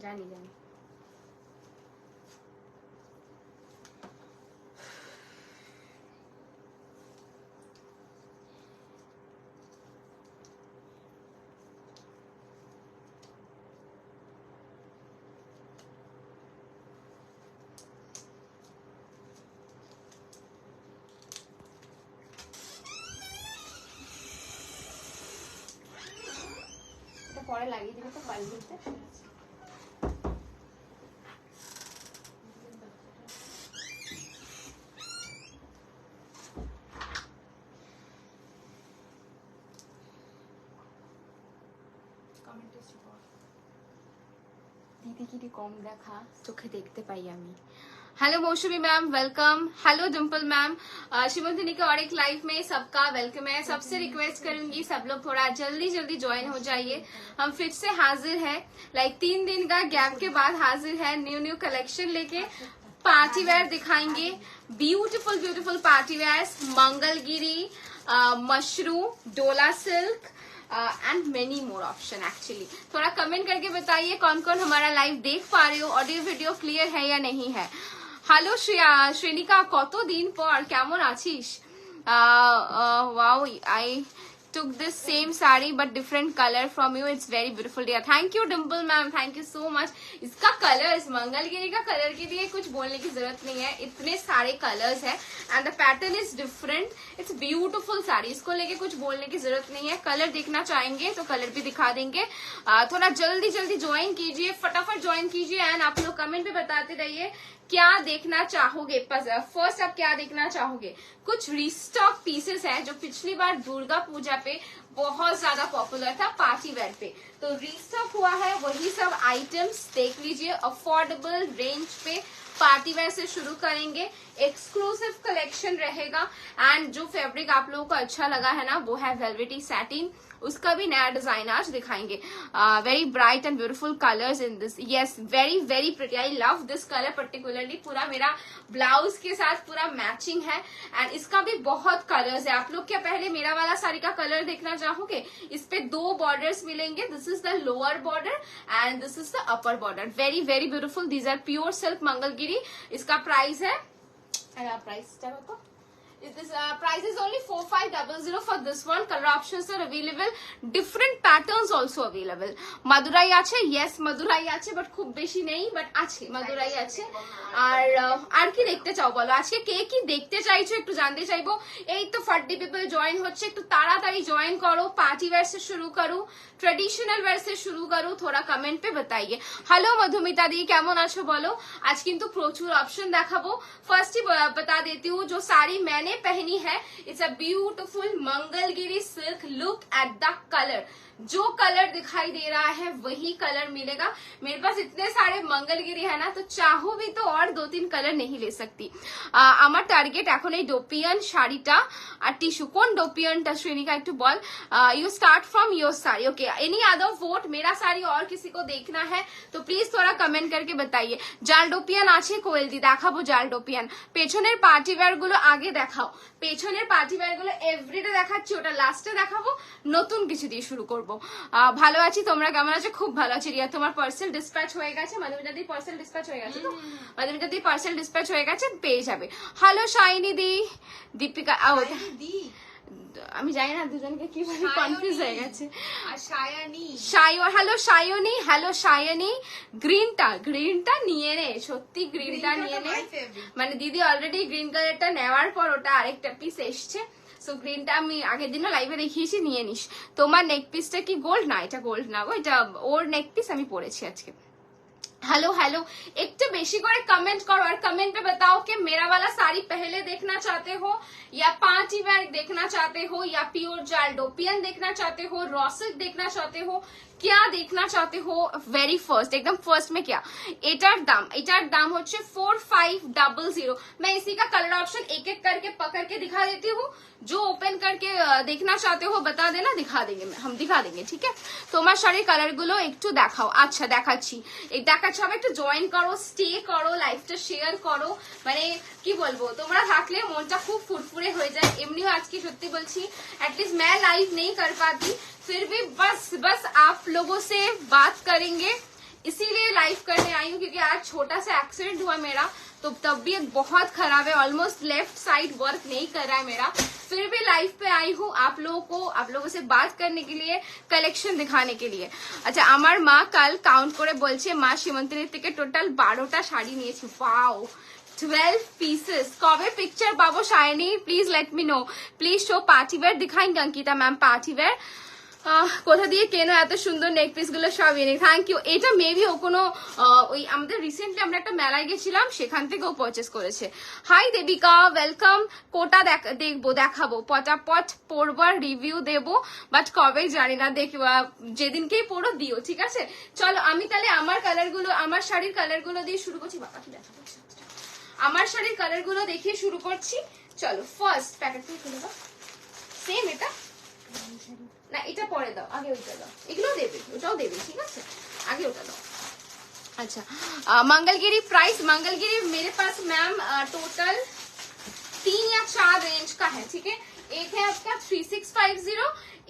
জানি জানি। পরে লাগিয়ে দিবে তো পাইল দিতে। दीदी की कम देखा चोखे देखते पाई आमी। Hello Mousumi ma'am welcome. Hello Dimple ma'am. Shivantini के और एक लाइव में सबका वेलकम है। सबसे रिक्वेस्ट करूंगी सब लोग थोड़ा जल्दी जल्दी ज्वाइन हो जाइए। हम फिर से हाजिर है, लाइक 3 दिन का गैप के बाद हाजिर है न्यू कलेक्शन लेके। पार्टी वेयर दिखाएंगे, beautiful beautiful party wear, Mangalagiri, mushroom, Dola silk and many more option. Actually थोड़ा कमेंट करके बताइए कौन कौन हमारा लाइव देख पा रहे हो, ऑडियो वीडियो क्लियर है या नहीं है। हेलो श्रेनिका, কত দিন পর, কেমন আছিস? Wow, I took this same saree but different color from you. It's very beautiful dear. Thank you Dimple ma'am, thank you so much. इसका कलर, इस मंगलगिरी का कलर के लिए कुछ बोलने की जरूरत नहीं है, इतने सारे कलर्स है and the pattern is different. It's beautiful sari, इसको लेके कुछ बोलने की जरूरत नहीं है। कलर देखना चाहेंगे तो कलर भी दिखा देंगे। थोड़ा जल्दी जल्दी ज्वाइन कीजिए, फटाफट ज्वाइन कीजिए एंड आप लोग कमेंट पे बताते रहिए क्या देखना चाहोगे। फर्स्ट आप क्या देखना चाहोगे? कुछ रिस्टॉक पीसेस है जो पिछली बार दुर्गा पूजा पे बहुत ज्यादा पॉपुलर था पार्टी वेयर पे, तो रिस्टॉक हुआ है। वही सब आइटम्स देख लीजिए, अफोर्डेबल रेंज पे पार्टी वेयर से शुरू करेंगे। एक्सक्लूसिव कलेक्शन रहेगा एंड जो फैब्रिक आप लोगों को अच्छा लगा है ना वो है वेलवेटी सैटिन, उसका भी नया डिजाइन आज दिखाएंगे। Very bright and beautiful colours in this. Yes, very very pretty, I love this colour particularly. पूरा मेरा ब्लाउज के साथ पूरा मैचिंग है एंड इसका भी बहुत कलर्स है। आप लोग क्या पहले मेरा वाला साड़ी का कलर देखना चाहोगे? इस पे 2 बॉर्डर्स मिलेंगे, this is the lower border and this is the upper border. Very very beautiful, these are pure silk Mangalagiri. इसका प्राइस है, price This price is only 4500 for this one. Color options are available, different patterns also available. Madurai আছে, yes Madurai আছে but খুব বেশি নেই, but আছে Madurai আছে। আর কি দেখতে চাও বলো? আজকে কে কি দেখতে চাইছো একটু জানতে চাইবো। এই তো 40 পিপল জয়েন হচ্ছে, একটু তাড়াতাড়ি জয়েন করো। पार्टी वेयर से शुरू करूं, ट्रेडिशनल वेयर से शुरू करूं, थोड़ा कमेंट पे बताइए। हेलो मधुमिता दी, কেমন আছো বলো? आज কিন্তু প্রচুর অপশন দেখাবো। फर्स्ट ही बता देती हूँ, जो साड़ी मैंने पहनी है it's a beautiful Mangalagiri silk. Look at the colour, जो कलर दिखाई दे रहा है वही कलर मिलेगा। मेरे पास इतने सारे मंगलगिरी है ना, तो चाहो भी तो और 2-3 कलर नहीं ले सकती। আমার টার্গেট এখন এই ডোপিয়ান শাড়িটা আর টিস্যু। কোন ডোপিয়ানটা শ্রেণিকা একটু বল। You start from your sari, okay. Any other vote, मेरा साड़ी और किसी को देखना है तो प्लीज थोड़ा कमेंट करके बताइए। জাল ডোপিয়ান আছে কোয়েল দি, দেখাবো জাল ডোপিয়ান। পেছনের পার্টি ওয়্যার গুলো আগে দেখাও, পেছনের পার্টি ওয়্যার গুলো এভরিডে দেখাচ্ছি, ওটা লাস্টে দেখাবো। নতুন কিছু দিয়ে শুরু করবো। ভালো আছি, তোমরা কেমন আছো? খুব ভালো আছি রিয়া। তোমার পার্সেল ডিসপ্যাচ হয়ে গেছে, মধুমিতা দি পার্সেল ডিসপ্যাচ হয়ে গেছে তো? মধুমিতা দি পার্সেল ডিসপ্যাচ হয়ে গেছে, পেয়ে যাবে। হ্যালো শাইনি দি, দীপিকা আমি জানি না দুজনকে কি বলি, কনফিউজ হয়ে গেছে। Hello Sayani, hello Sayani. গ্রিনটা নিয়ে নে, সত্যি গ্রিনটা নিয়ে নে। মানে দিদি অলরেডি গ্রিন কালারটা নেওয়ার পর ওটা আরেকটা পিস এসছে, সো গ্রিনটা আমি আগের দিনও লাইভে দেখিয়েছি, নিয়ে নিস। তোমার নেক পিসটা কি গোল্ড? না, এটা গোল্ড না গো, এটা ওর নেক পিস আমি পরেছি আজকে। हेलो हेलो, एक तो बेशी करे कमेंट करो और कमेंट पे बताओ कि मेरा वाला साड़ी पहले देखना चाहते हो या पार्टी वेयर देखना चाहते हो या प्योर जाल डोपियन देखना चाहते हो, रॉसिक देखना चाहते हो, क्या देखना चाहते हो। वेरी फर्स्ट, एकदम फर्स्ट में क्या एटार दाम होच्छे 4500। मैं इसी का कलर ऑप्शन एक एक करके पकड़ के दिखा देती हूँ। जो ओपन करके देखना चाहते हो बता देना, दिखा देंगे, हम दिखा देंगे, ठीक है। তোমার শাড়ির কালার গুলো একটু দেখাও। আচ্ছা দেখাচ্ছি, দেখাচ্ছি। হবে একটু জয়েন করো, স্টে করো, লাইভটা শেয়ার করো। মানে কি বলবো, তোমরা থাকলে মনটা খুব ফুরফুরে হয়ে যায়। এমনিও আজকে সত্যি বলছি एटलीस्ट मैं लाइव नहीं कर पाती, फिर भी बस आप लोगों से बात करेंगे। इसीलिए लाइव करने आई हूँ क्योंकि आज छोटा सा एक्सीडेंट हुआ मेरा, तो तबीयत बहुत खराब है, ऑलमोस्ट लेफ्ट साइड वर्क नहीं कर रहा है मेरा, फिर भी लाइव पे आई हूँ आप लोगों से बात करने के लिए, कलेक्शन दिखाने के लिए। अच्छा, আমার মা কাল কাউন্ট করে বলছে মা সীমন্তিনীর থেকে টোটাল 12টা শাড়ি নিয়েছি। Wow, 12 pieces। কবে পিকচার পাবো Shaini? Please let me know. Please show party wear দিখাएंगे अंकिता मैम, পার্টি ওয়্যার কোথা দিয়ে কেন এত সুন্দর নেক পিস গুলো সব এনে। Thank you. এটা মেবি ও কোনো ওই আমাদের রিসেন্টলি আমরা একটা মেলায় গেছিলাম, সেখান থেকে ও পারচেস করেছে। Hi Debika, welcome. কোটা দেখাবো, পটাপট পরবার রিভিউ দেবো, বাট কবে জানি না, দেখবা যেদিনকেই পড়ো দিও, ঠিক আছে? চলো আমি তাহলে আমার কালার গুলো, আমার শাড়ির কালার গুলো দিয়ে শুরু করছি। বাবা কি দেখা করছে, আমার শাড়ির কালার গুলো দেখিয়ে শুরু করছি। চলো ফার্স্ট প্যাকেট থেকে খুলে দাও। সেম এটা না, এটা পরে দাও, আগে ওইটা দাও। এগুলো দেবে, ওটাও দেবে, ঠিক আছে? আগে ওটা দাও। अच्छा, मंगलगिरी प्राइस, मंगलगिरी मेरे पास मैम टोटल 3 या 4 रेंज का है, ठीक है? एक है आपका 3650,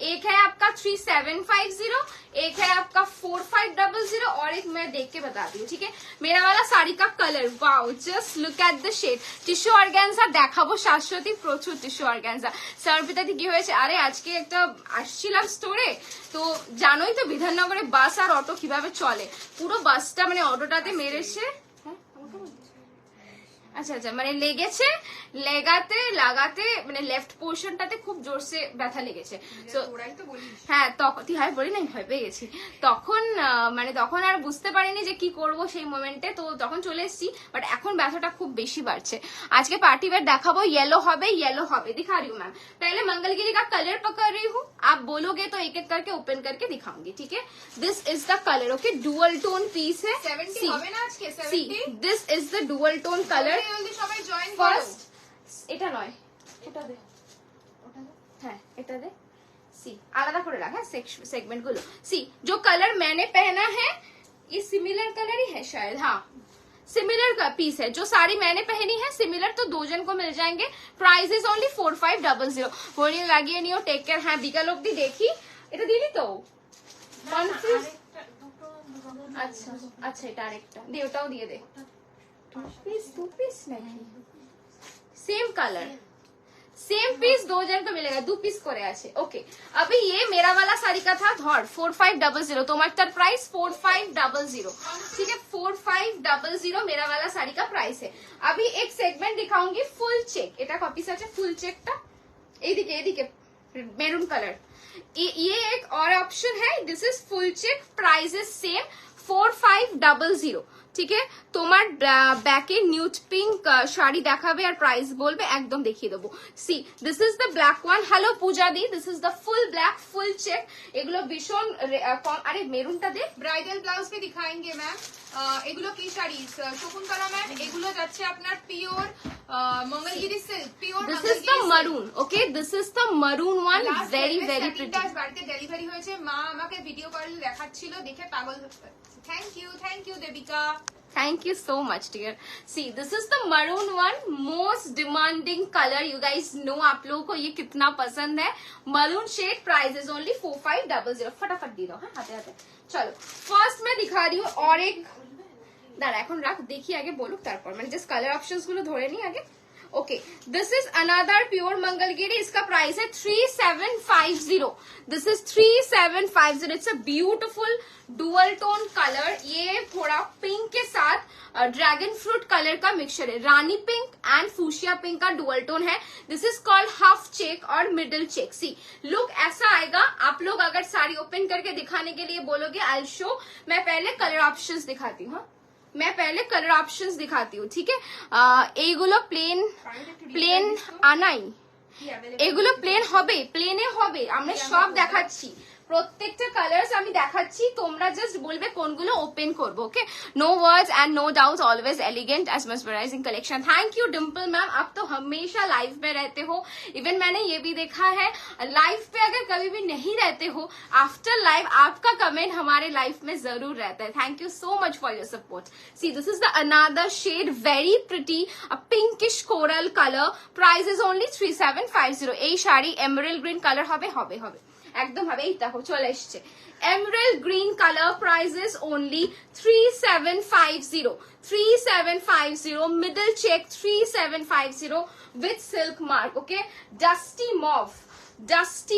एक है आपका 3750, एक है आपका 4500 और एक मैं देख के बता दी हूँ, ठीक है? मेरा वाला साड़ी का colour, wow, just look at the shade. Tissue organza দেখাবো শাশ্বতী, প্রচুর টিস্যু অর্গানজা। সর্বিতাদি কি হয়েছে? আরে আজকে একটা আসছিলাম স্টোরে, তো জানোই তো বিধাননগরে বাস আর অটো কিভাবে চলে, পুরো বাসটা মানে অটোটাতে মেরেছে। আচ্ছা আচ্ছা, মানে লেগেছে, লাগাতে মানে লেফট পোর্শনটাতে খুব জোরসে ব্যথা লেগেছে। হ্যাঁ, তখন হয় বলি না, ভয় পেয়ে গেছি তখন, মানে তখন আর বুঝতে পারিনি যে কি করব সেই মোমেন্টে, তো তখন চলে এসেছি, বাট এখন ব্যথাটা খুব বেশি বাড়ছে। আজকে পার্টি ওয়্যার দেখাবো, येलो হবে, दिखा रही हूँ मैम। पहले मंगलगिरी का कलर पकड़ रही हूँ, आप बोलोगे तो एक एक करके ओपन करके दिखाऊंगी, ठीक है? This is the colour, okay, dual tone piece है। 70 হবে না আজকে? 70। This is the dual tone colour. সবাই জয়েন করো। এটা নয়, এটা দে, ওটা দে, হ্যাঁ এটা দে। सी आलादा করে রাখ, হ্যাঁ सेगमेंट গুলো। सी जो कलर मैंने पहना है ये सिमिलर कलर ही है शायद, हाँ सिमिलर का पीस है। जो साड़ी मैंने पहनी है सिमिलर, तो 2 जन को मिल जाएंगे। Price is only 4500। ঘড়ি লাগিয়ে নিও, টেক কেয়ার। হ্যাঁ বিকাল অবধি দেখি, এটা দিলি তো কনফিউজ। আচ্ছা আচ্ছা, এটা আরেকটা দে, ওটাও দিয়ে দে। 2 पीस नहीं, सेम कलर, सेम पीस 2 जन को मिलेगा, 2 पीस করে আছে। ओके, अभी ये मेरा वाला साड़ी का था धर 4500, তোমারটার प्राइस 4500, ठीक है? 4500 मेरा वाला साड़ी का प्राइस है। अभी एक सेगमेंट दिखाऊंगी फुल चेक, এটা কপিস আছে ফুল চেকটা, এইদিকে মেরুন কালার। ये एक और ऑप्शन है, this is full check, price is same 4500, ठीक है? তোমার ব্যাকে নিউড পিঙ্ক শাড়ি দেখাবে আর প্রাইস বলবে, একদম দেখিয়ে দেবো। See this is the black one. Hello Puja di, this is the full black full check. এগুলো ভীষণ, আরে মেরুনটা দে। ব্রাইডাল ব্লাউজ भी दिखाएंगे मैम। এগুলো কি শাড়ি শকুন্তলা ম্যাম? এগুলো যাচ্ছে আপনার pure Mangalagiri silk, pure. This is the maroon, okay, this is the maroon one, very very pretty. বাড়িতে ডেলিভারি হয়েছে, মা আমাকে ভিডিও কলে দেখাচ্ছিল, দেখে পাগল হচ্ছে। Thank you Devika, Thank you so much dear. See, this is the maroon one, most demanding color. You guys know आप लोगों को ये कितना पसंद है। maroon shade, price is only 4500। फटाफट दे दो, हाँ हाथे हाथे। चलो फर्स्ट मैं दिखा रही हूँ और एक दाঁড়া এখন রাখ, দেখি আগে বলুক তারপর, মানে জাস্ট কালার অপশনস গুলো ধরে নি আগে। Okay, this is another pure Mangalagiri, इसका प्राइस है 3750। This is 3750। It's a beautiful dual tone colour. ये थोड़ा पिंक के साथ ड्रैगन फ्रूट कलर का मिक्सचर है, rani pink and fuchsia pink का डुअल टोन है। This is called half check और मिडिल चेक। सी लुक ऐसा आएगा। आप लोग अगर साड़ी ओपन करके दिखाने के लिए बोलोगे आई शो, मैं पहले कलर ऑप्शंस दिखाती हूँ, मैं पहले कलर ऑप्शंस दिखाती हूँ, ठीक है? এইগুলো প্লেন আনাই, এগুলো প্লেন হবে, প্লেনে হবে, আমরা সব দেখাচ্ছি, প্রত্যেকটা কালার্স আমি দেখাচ্ছি, তোমরা জাস্ট বলবে কোনগুলো ওপেন করবো। Okay, no words and no doubts, always elegant as mesmerising collection. Thank you Dimple ma'am, आप तो हमेशा लाइव में रहते हो। इवन मैंने ये भी देखा है, लाइव पे अगर कभी भी नहीं रहते हो, आफ्टर लाइव आपका कमेंट हमारे लाइफ में जरूर रहता है। Thank you so much for your support. See this is the another shade, very pretty, a pinkish coral colour. Price is only 3750। এই শাড়ি এমরাল্ড গ্রিন কালার হবে। একদম হবে। এই দেখো চলে এসছে emerald green colour, prices only 3750, 3750, middle check 3750 with silk mark. Okay, dusty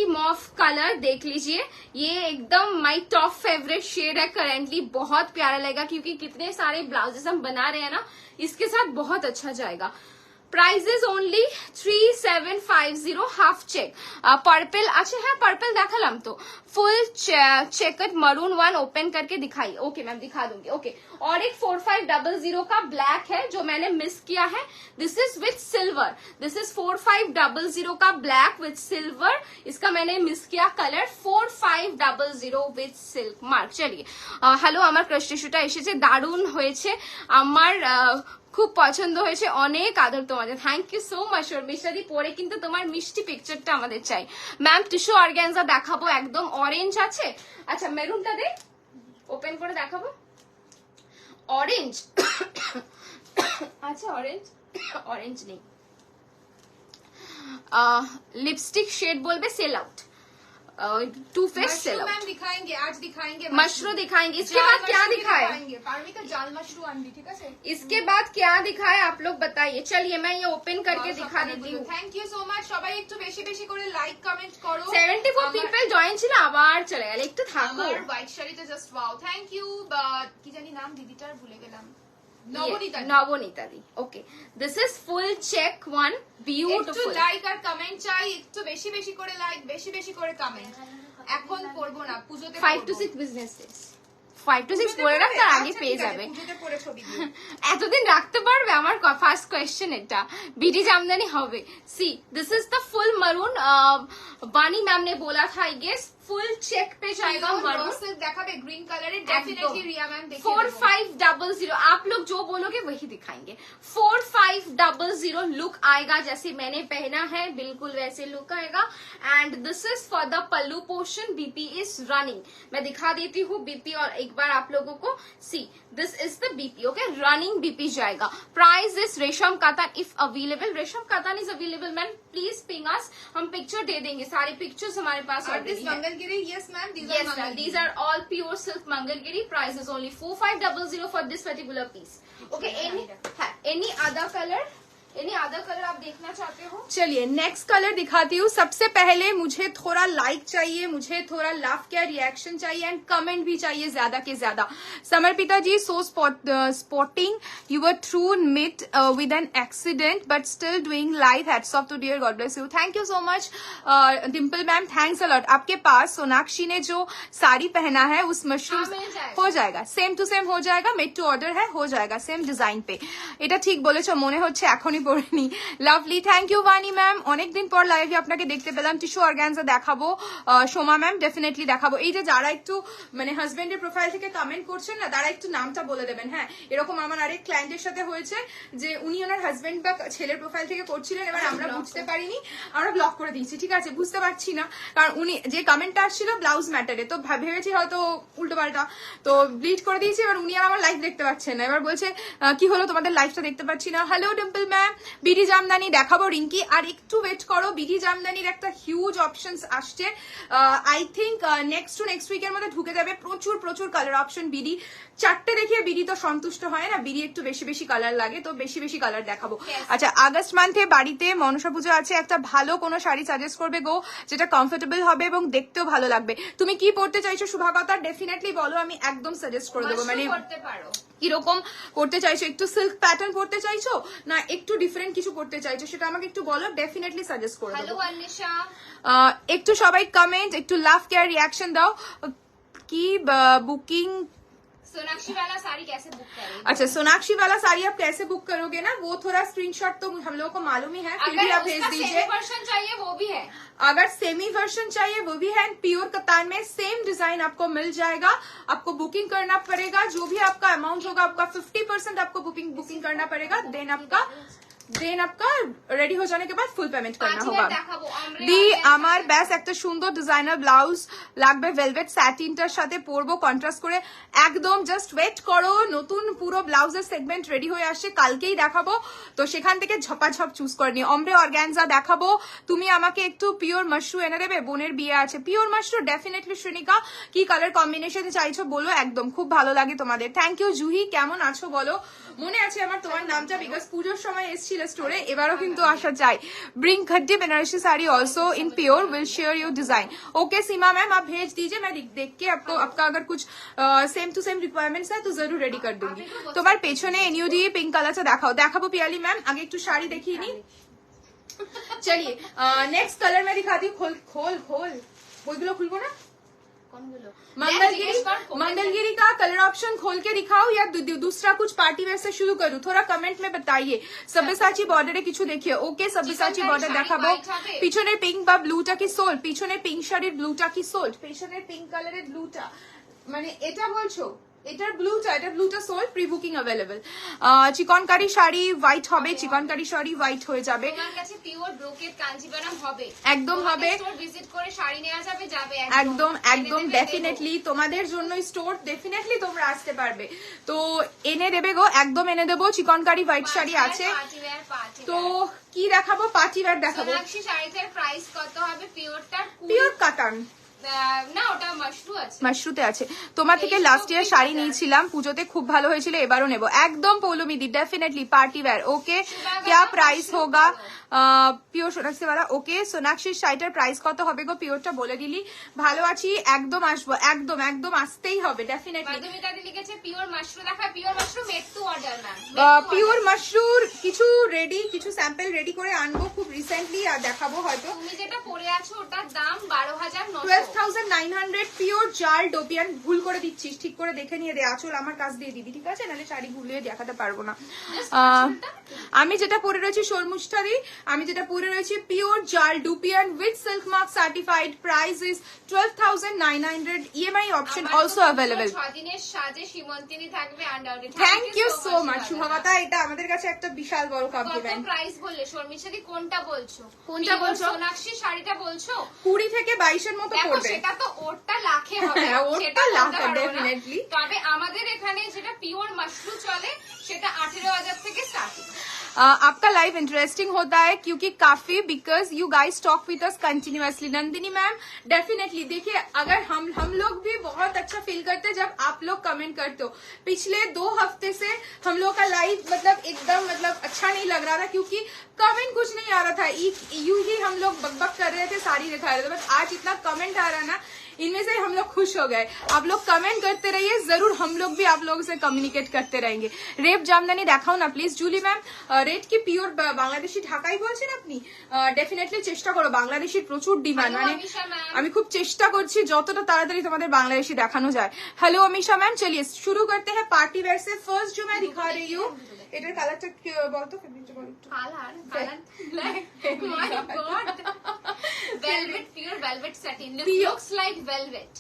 mauve colour देख लीजिए, ये एकदम माय टॉप फेवरेट शेड है करेंटली, बहुत प्यारा लगेगा क्योंकि कितने सारे ब्लाउजेस हम बना रहे हैं ना, इसके साथ बहुत अच्छा जाएगा। Prices only 3750 half check. Purple, अच्छा है पर्पल देखालाम तो full checked maroon one open करके दिखाई। ओके मैम दिखा दूंगी। ओके, और एक 4500 का ब्लैक है जो मैंने मिस किया है, this is with silver, this is 4500 का ब्लैक विथ सिल्वर, इसका मैंने मिस किया कलर 4500 विथ सिल्क मार्क। चलिए হ্যালো, আমার ক্রাশ টিস্যুটা এসেছে, দারুণ হয়েছে, আমার খুব পছন্দ হয়েছে, অনেক আদর তোমাদের, থ্যাংক ইউ সো মাচ শর্মিষ্ঠাদি। পরে কিন্তু তোমার মিষ্টি পিকচারটা আমাদের চাই। ম্যাম টিস্যু অর্গানজা দেখাবো, একদম অরেঞ্জ আছে। আচ্ছা মেরুনটা দে, ওপেন করে দেখাবো। অরেঞ্জ আচ্ছা অরেঞ্জ নেই, লিপস্টিক শেড বলবে sell out, two face sell out. Ma'am दिखाएंगे, आज दिखाएंगे मशरू दिखाएंगे, इसके बाद क्या दिखाए, पारमिता जाल मशरू आंधी, ठीक है। इसके बाद क्या दिखाए आप लोग बताइए। चलिए मैं ये ओपन करके दिखा देती हूँ। थैंक यू सो माच, সবাই একটু বেশি বেশি করে লাইক কমেন্ট করো। 74 পিপল জয়েন ছিল, আবার চলে গেল, একটু থাকো। আমার হোয়াইট শাড়িটা জাস্ট ওয়াও, থ্যাংক ইউ। কি জানি নাম দিদিটার ভুলে গেলাম, Nabanita di. Okay, this is full check one, একটু বিউটিফুল। লাইক আর কমেন্ট চাই, একটু বেশি বেশি করে লাইক, বেশি বেশি করে কমেন্ট। এখন করব না, পুজোতে 5 to 6 বিজনেস ডেজ, 5 to 6 পরে রাখ, তার আগে পেয়ে যাবে। পুজোতে পরে ছবি দিও। এতদিন রাখতে পারবে? আমার ফার্স্ট কোয়েশ্চেন এটা, বিডি জামদানি হবে। सी this is the full maroon, बानी मैम ने बोला था आई गेस फुल चेक पे जाएगा मरून, দেখাবে গ্রিন কালারে, डेफिनेटली रिया मैम देखिए। 4500, आप लोग जो बोलोगे वही दिखाएंगे। 4500 लुक आएगा, जैसे मैंने पहना है बिल्कुल वैसे लुक आएगा। And this is for the pallu portion, BP is running, मैं दिखा देती हूँ बीपी और एक बार आप लोगों को। See this is the BP, okay, running BP जाएगा। Price is resham katan if available, resham katan is available ma'am, please ping us, हम पिक्चर दे देंगे, सारे पिक्चर्स हमारे पास ऑलरेडी है। Mangalagiri, yes ma'am, Yes, ma'am. These are all pure silk Mangalgiri. Price is only 4500 for this particular piece. Okay. Any other color? Any other color आप देखना चाहते हो? चलिए नेक्स्ट कलर दिखाती हूँ। सबसे पहले मुझे थोड़ा लाइक चाहिए, मुझे थोड़ा लव केयर रिएक्शन चाहिए एंड कमेंट भी चाहिए ज्यादा के ज्यादा। Samarpita ji, so spotting, you were through met with an accident but still doing live, hats off to dear, god bless you, thank you so much. Dimple ma'am thanks a lot. आपके पास सोनाक्षी ने जो साड़ी पहना है उस मशरूम हो जाएगा, सेम टू सेम हो जाएगा, मेड टू ऑर्डर है, हो जाएगा सेम डिजाइन पे। এটা ঠিক বলেছো, মনে হচ্ছে এখনই পড়িনি। লাভলি, থ্যাংক ইউ বানি ম্যাম, অনেকদিন পর লাইভে আপনাকে দেখতে পেলাম। টিস্যু অর্গানজা দেখাবো, সোমা ম্যাম ডেফিনেটলি দেখাবো। এই যে যারা একটু মানে হাজবেন্ডের প্রোফাইল থেকে কমেন্ট করছেন না, তারা একটু নামটা বলে দেবেন। হ্যাঁ, এরকম আমার আরেক ক্লায়েন্টের সাথে হয়েছে যে উনি ওনার হাজবেন্ড বা ছেলের প্রোফাইল থেকে করছিলেন, এবার আমরা বুঝতে পারিনি, আমরা ব্লক করে দিয়েছি, ঠিক আছে, বুঝতে পারছি না, কারণ উনি যে কমেন্টটা আসছিল ব্লাউজ ম্যাটারে, তো ভেবেছি হয়তো উল্টো পাল্টা, তো ডিলিট করে দিয়েছি। এবার উনি আর আমার লাইভ দেখতে পাচ্ছেন না, এবার বলছে কি হলো তোমাদের লাইভটা দেখতে পাচ্ছি না। Hello Dimple ma'am, BD jamdani দেখাবো রিঙ্কি, আর একটু ওয়েট করো, বিডি জামদানির একটা হিউজ অপশনস আসছে, I think next to next উইকের মধ্যে ঢুকে যাবে, প্রচুর প্রচুর কালার অপশন। বিডি চারটে দেখিয়ে বিডি তো সন্তুষ্ট হয় না, বিডি একটু বেশি বেশি কালার লাগে, তো বেশি বেশি কালার দেখাবো। আচ্ছা, আগস্ট মান্থে বাড়িতে মনসা পুজো আছে, একটা ভালো কোনো শাড়ি সাজেস্ট করবে গো, যেটা কমফোর্টেবল হবে এবং দেখতেও ভালো লাগবে। তুমি কি পড়তে চাইছো শুভাগতা, ডেফিনেটলি বলো, আমি একদম সাজেস্ট করে দেবো। মানে কিরকম করতে চাইছো, একটু সিল্ক প্যাটার্ন পড়তে চাইছো না একটু ডিফারেন্ট কিছু করতে চাইছো, সেটা আমাকে একটু বলো, ডেফিনেটলি সাজেস্ট করে দেবো। একটু সবাই কমেন্ট, একটু লাভ কেয়ার রিয়াকশন দাও। কি বুকিং, सोनाक्षी वाला साड़ी कैसे बुक करेंगे? अच्छा, सोनाक्षी वाला साड़ी आप कैसे बुक करोगे ना, वो थोड़ा स्क्रीनशॉट तो हम लोगों को मालूम ही है, फिर भी आप भेज दीजिए। वर्षन चाहिए वो भी है, अगर सेमी वर्षन चाहिए वो भी है, प्योर कतान में सेम डिजाइन आपको मिल जाएगा। आपको बुकिंग करना पड़ेगा, जो भी आपका अमाउंट होगा, आपका 50% आपको बुकिंग करना पड़ेगा, देन आपका দেন आपका রেডি हो जाने के बाद ফুল পেমেন্ট करना পাঁচবার होगा দেখাবো আমরা দি আমার ব্যাস একটা সুন্দর ডিজাইনার ব্লাউজ লাগবে ভেলভেট স্যাটিনটার সাথে পরবো কন্ট্রাস্ট করে একদম জাস্ট ওয়েট করো নতুন পুরো ব্লাউজের সেগমেন্ট রেডি হয়ে আসছে কালকেই দেখাবো তো সেখান থেকে ঝপাঝপ চুজ করে নি অমরে অর্গানজা দেখাবো তুমি আমাকে একটু পিওর মাশরু এনে দেবে বোনের বিয়ে আছে পিওর মাশরু ডেফিনেটলি শ্রেণিকা কি কালার কম্বিনেশন চাইছো বলো একদম খুব ভালো লাগে তোমাদের থ্যাংক ইউ জুহি কেমন আছো বলো মনে আছে আমার তোমার নামটা বিকজ পুজোর সময় এসেছিল স্টোরে এবারও কিন্তু আসা চাই bring khaddi Banarasi sari also in pure will share your design okay Seema ma'am आप भेज दीजिए मैं देख के आपको आपका अगर कुछ सेम टू सेम रिक्वायरमेंट्स है तो जरूर रेडी कर दूंगी তোমার পেছনে এনইউডি পিঙ্ক কালারটা দেখাবো পিয়ালি ম্যাম আগে একটু শাড়ি দেখিয়ে নি चलिए नेक्स्ट कलर मैं दिखाती हूँ खोल বইগুলো খুলবো না কোনগুলো मंगलगिरी का कलर ऑप्शन खोल के दिखाओ या दूसरा कुछ पार्टी वेयर से शुरू करूं थोड़ा कमेंट में बताइए सब्यसाची बॉर्डरे কিছু দেখিয়ে ওকে সব্যসাচী বর্ডার দেখাবো পিছনের পিঙ্ক বা ব্লুটা কি সোল পিছনের পিঙ্ক শাড়ির ব্লুটা কি সোল পিছনের পিঙ্ক কালারের ব্লুটা মানে এটা বলছো এটার ব্লুটা সোল pre booking available chikankari sari white হবে চিকনকারি শাড়ি হোয়াইট হয়ে যাবে তোমার কাছে পিওর ব্রোকেট কাঞ্জিভারাম হবে একদম হবে স্টোর ভিজিট করে শাড়ি নেওয়া যাবে একদম ডেফিনেটলি তোমাদের জন্য স্টোর ডেফিনেটলি তোমরা আসতে পারবে তো এনে দেবে গো একদম এনে দেবো চিকনকারি হোয়াইট শাড়ি আছে তো কি দেখাবো পার্টি ওয়্যার দেখাবো সোনাক্ষী শাড়িটার প্রাইস কত হবে পিওরটা পিওর কাতান না ওটা মাশরু আছে মাশরুতে আছে তোমার থেকে লাস্ট ইয়ার শাড়ি নিয়েছিলাম পুজোতে খুব ভালো হয়েছিল এবারও নেব একদম পৌলমিদি डेफिनेटली पार्टी वेयर ओके क्या प्राइस होगा পিওর সোনাক্ষী वाला ওকে সোনাক্ষীর শাড়িটার প্রাইস কত হবে গো পিওরটা বলে দিলি ভালো আছি একদম আসবো একদম আসতেই হবে ডেফিনেটলি মাধুমিতা দি লিখেছে পিওর মাশরু দেখা pure mashru made to order ma'am pure মাশরুর কিছু স্যাম্পল রেডি করে আনবো খুব রিসেন্টলি আর দেখাবো হয়তো তুমি যেটা পরে আছো ওটার দাম 12900 12,900 পিওর জাল ডোপিয়ান ভুল করে দিচ্ছিস ঠিক করে দেখে নিয়ে দে আঁচল আমার কাছ দিয়ে দিবি ঠিক আছে নাহলে শাড়ি ভুলিয়ে দেখাতে পারবো না আমি যেটা পরে রয়েছি শর্মুষ্ঠারি আমি যেটা পরে রয়েছি পিওর জাল dupion with silk mark certified price is 12,900 EMI option also available 6 দিনের সাজে সীমন্তিনী থাকবে আনডাউটেড থ্যাংক ইউ সো মাচ শুভমাতা এটা আমাদের কাছে একটা বিশাল বড় কত কমপ্লিমেন্ট প্রাইস বললে শর্মিষ্ঠাদি কোনটা বলছো কোনটা বলছো? সোনাক্ষী শাড়িটা বলছো 20 থেকে 22 এর মতো দেখো পড়বে সেটা তো ওরটা লাখে হবে হ্যাঁ, ওরটা সেটা লাখে, বলতে পারবো না। definitely। তবে আমাদের এখানে যেটা পিওর মাশরু চলে সেটা 18000 থেকে স্টার্টিং आपका लाइव इंटरेस्टिंग होता है क्योंकि काफी because you guys talk with us continuously Nandini ma'am definitely देखिए अगर हम लोग भी बहुत अच्छा फील करते हैं जब आप लोग कमेंट करते हो पिछले 2 हफ्ते से हम लोग का लाइव एकदम अच्छा नहीं लग रहा था क्योंकि कमेंट कुछ नहीं आ रहा था यूं ही हम लोग बकबक कर रहे थे साड़ी दिखा रहे थे बस आज इतना कमेंट आ रहा ना इनमें से हम लोग खुश हो गए आप लोग कमेंट करते रहिए जरूर हम लोग भी आप लोगों से कम्युनिकेट करते रहेंगे रेप जामदानी দেখাও না প্লিজ জুলি ম্যাম রেড কি পিওর বাংলাদেশি ঢাকাই বলছেন আপনি ডেফিনেটলি চেষ্টা করো বাংলাদেশির প্রচুর ডিমান্ড মানে আমি খুব চেষ্টা করছি যতটা তাড়াতাড়ি তোমাদের বাংলাদেশি দেখানো যায় হ্যালো अमीशा मैम चलिए शुरू करते हैं पार्टी वेयर से फर्स्ट जो मैं दिखा रही हूँ এটার কালারটা বলতো ফেব্রিকটা বল একটু colour black my god velvet pure velvet satin looks like velvet